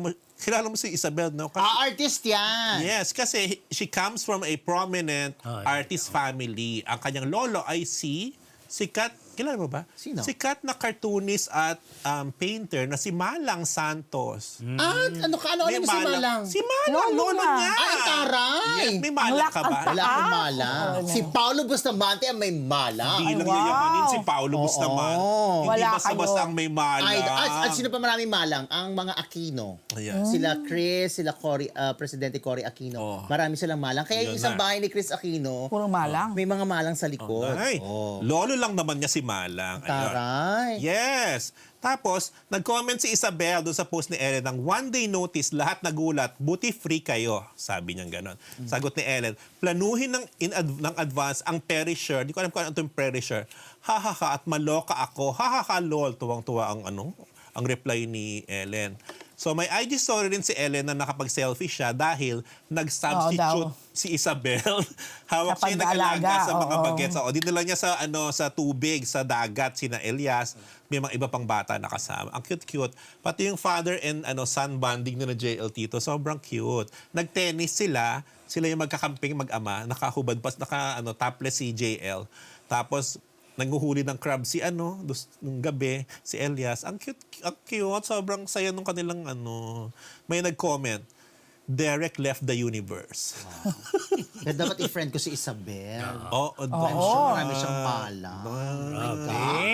[SPEAKER 1] mo si Isabel, no? Kasi,
[SPEAKER 2] Artist yan.
[SPEAKER 1] yes, kasi she comes from a prominent artist family. Ang kanyang lolo ay si sikat, kilala mo ba?
[SPEAKER 2] Sino?
[SPEAKER 1] Sikat na cartoonist at painter na si Malang Santos.
[SPEAKER 2] Ano
[SPEAKER 1] May
[SPEAKER 2] si Malang?
[SPEAKER 1] Si Malang,
[SPEAKER 4] Lolo
[SPEAKER 1] lolo
[SPEAKER 4] nga.
[SPEAKER 1] niya.
[SPEAKER 2] Ay, taray!
[SPEAKER 1] Yes, may Malang ka ba?
[SPEAKER 2] Wala akong malang. Si Paolo Bustamante ang may malang.
[SPEAKER 1] Hindi lang
[SPEAKER 4] wow.
[SPEAKER 1] yayamanin si Paolo Bustamante. Hindi
[SPEAKER 4] Wala
[SPEAKER 1] basta-basta
[SPEAKER 4] kayo.
[SPEAKER 1] ang may Malang.
[SPEAKER 2] At sino pa maraming malang? Ang mga Aquino.
[SPEAKER 1] Ayan.
[SPEAKER 2] Sila Chris, sila Presidente Cory Aquino. Marami silang malang. Kaya yung
[SPEAKER 1] Yun
[SPEAKER 2] isang
[SPEAKER 1] na.
[SPEAKER 2] bahay ni Chris Aquino,
[SPEAKER 4] Puro malang.
[SPEAKER 2] may mga malang sa likod.
[SPEAKER 1] Ay, lolo lang naman niya si Malang. Ayun.
[SPEAKER 2] Taray.
[SPEAKER 1] Yes. Tapos, nag-comment si Isabel doon sa post ni Ellen ng 1-day notice, lahat nagulat, buti free kayo. Sabi niya gano'n. Sagot ni Ellen, planuhin ng advance ang perisher. Di ko alam kung ano itong perisher. Ha at maloka ako. Ha lol. Tuwang-tuwa ang reply ni Ellen. So may IG story rin si Ellen na nakapag-selfie siya dahil nag-substitute
[SPEAKER 4] Oo
[SPEAKER 1] si Isabel. Hawak
[SPEAKER 4] Sa
[SPEAKER 1] siya nag-alaga
[SPEAKER 4] pag-aalaga,
[SPEAKER 1] sa mga
[SPEAKER 4] oo.
[SPEAKER 1] bagets. Dinala niya sa tubig, sa dagat, sina Elias. May mga iba pang bata na kasama. Ang cute-cute. Pati yung father and son bonding na JL Tito, sobrang cute. Nag-tennis sila. Sila yung magkakamping mag-ama. Nakahubad pa, topless si JL. Tapos, nanguhuli ng crab si nung gabi, si Elias. Ang cute. Sobrang saya nung kanilang May nag-comment, Derek left the universe.
[SPEAKER 2] Kaya dapat i-friend ko si Isabel.
[SPEAKER 1] I'm
[SPEAKER 2] sure marami siyang malang.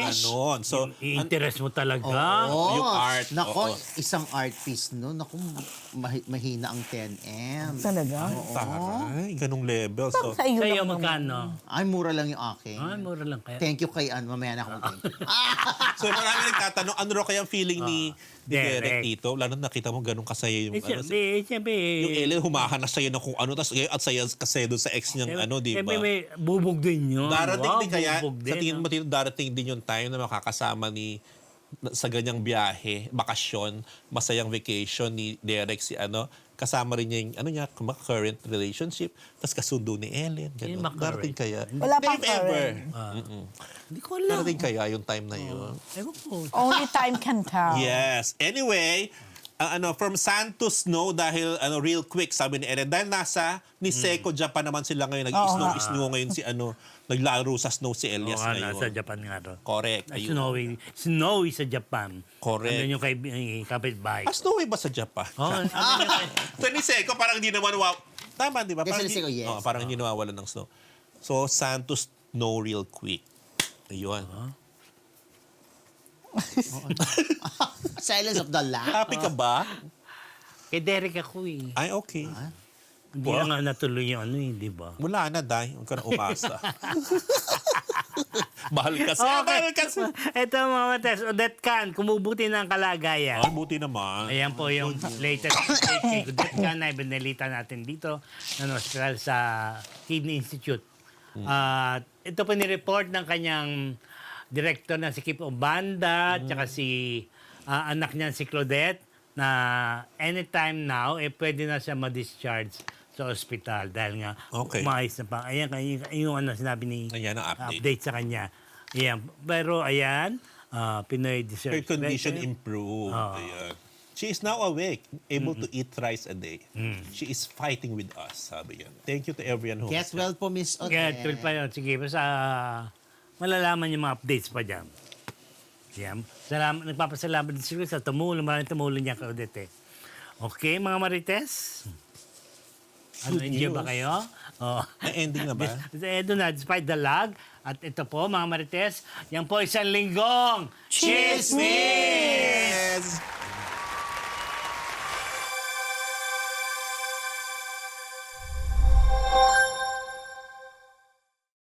[SPEAKER 1] Ganon. So,
[SPEAKER 3] Interest mo talaga.
[SPEAKER 1] Yung art,
[SPEAKER 2] Nako,
[SPEAKER 1] oo.
[SPEAKER 2] isang art piece, no? Nako, mahina ang 10M.
[SPEAKER 4] Talaga.
[SPEAKER 1] taray, ganong level. So,
[SPEAKER 4] Sa iyo
[SPEAKER 3] Sa'yo
[SPEAKER 4] lang naman.
[SPEAKER 3] magkano?
[SPEAKER 2] Ay, mura lang yung akin.
[SPEAKER 3] Ay, mura lang kaya.
[SPEAKER 2] Thank you kay mamaya na ako mag-thank you.
[SPEAKER 1] so marami nagtatanong, ano raw kaya ang feeling ni Derek
[SPEAKER 3] Derek.
[SPEAKER 1] Tito? Lalo na nakita mo ganong kasaya yung
[SPEAKER 3] Siyempre,
[SPEAKER 1] yung Ellen humahanas sa'yo ng kung ano, tapos at saya kasi doon sa ex niyang di ba?
[SPEAKER 3] Siyempre may bubog din yun.
[SPEAKER 1] Darating din kaya,
[SPEAKER 3] bubog din,
[SPEAKER 1] sa tingin
[SPEAKER 3] no?
[SPEAKER 1] mo Tito, darating din yung time na makakasama sa ganyang biyahe, bakasyon, masayang vacation ni Derek kasama rin niya yung current relationship, tapos kasundo ni Ellen. Ganun.
[SPEAKER 3] Yung
[SPEAKER 1] Darating kaya.
[SPEAKER 4] Wala pang
[SPEAKER 1] If ever.
[SPEAKER 3] Hindi ko alam.
[SPEAKER 1] Darating kaya yung time na yun.
[SPEAKER 3] Ewan ko.
[SPEAKER 4] Only time can tell.
[SPEAKER 1] Yes. Anyway, from sun to snow dahil real quick sabi ni Ellen dahil nasa Niseko Japan naman sila ngayon nag-snow ngayon si naglaro sa snow si Elias
[SPEAKER 3] Oo,
[SPEAKER 1] ngayon.
[SPEAKER 3] nasa Japan nga ro.
[SPEAKER 1] Correct. Ayun.
[SPEAKER 3] Snowy sa Japan.
[SPEAKER 1] Correct.
[SPEAKER 3] Ano yung kapitbahay ko.
[SPEAKER 1] Snowy ba sa Japan?
[SPEAKER 3] Oh, ano yung
[SPEAKER 1] Sa Niseko parang hindi naman tama di ba?
[SPEAKER 2] Yes,
[SPEAKER 1] Parang
[SPEAKER 2] Niseko, yes.
[SPEAKER 1] parang hindi nawawalan ng snow. So sun to snow real quick. Ayun.
[SPEAKER 2] Silence of the Lamb.
[SPEAKER 1] Happy ka ba?
[SPEAKER 3] Kay Derek ako eh.
[SPEAKER 1] Ay, okay.
[SPEAKER 3] Hindi na nga natuloy yung di ba?
[SPEAKER 1] Wala na, Day. Huwag ka na umasa. Mahal kasi. Mahal kasi.
[SPEAKER 3] Ito mga Marites, Odette Can, kumubuti ng kalagayan.
[SPEAKER 1] Ay, buti naman.
[SPEAKER 3] Ayan po yung latest update kay Odette Can na ibinalita natin dito ng hospital sa Kidney Institute. At ito po ni-report ng kanyang director na si Kip Obanda, tsaka si anak niya si Claudette, na anytime now, pwede na siya ma-discharge sa ospital dahil nga
[SPEAKER 1] Okay.
[SPEAKER 3] umayos na pa. Ayan, yung ano sinabi ni
[SPEAKER 1] Ayan ang update.
[SPEAKER 3] update sa kanya. Ayan. Pero ayan, Pinoy
[SPEAKER 1] Her condition improved.
[SPEAKER 3] Oo.
[SPEAKER 1] Ayan. She is now awake, able to eat thrice a day. She is fighting with us, sabi yan. Thank you to everyone who
[SPEAKER 2] Get well po, Miss
[SPEAKER 3] Kaya
[SPEAKER 2] Odette.
[SPEAKER 3] tuloy pa yun. Sige, basta malalaman yung mga updates pa dyan. Yan. Nagpapasalamat din siguro sa tumulong. Maraming tumulong niya kay Odette. Okay, mga Marites? Ano,
[SPEAKER 1] Good
[SPEAKER 3] enjoy ba
[SPEAKER 1] news.
[SPEAKER 3] kayo? Oh.
[SPEAKER 1] May ending na ba?
[SPEAKER 3] Ito na, despite the lag. At ito po, mga Marites, yan po isang linggong Chismis!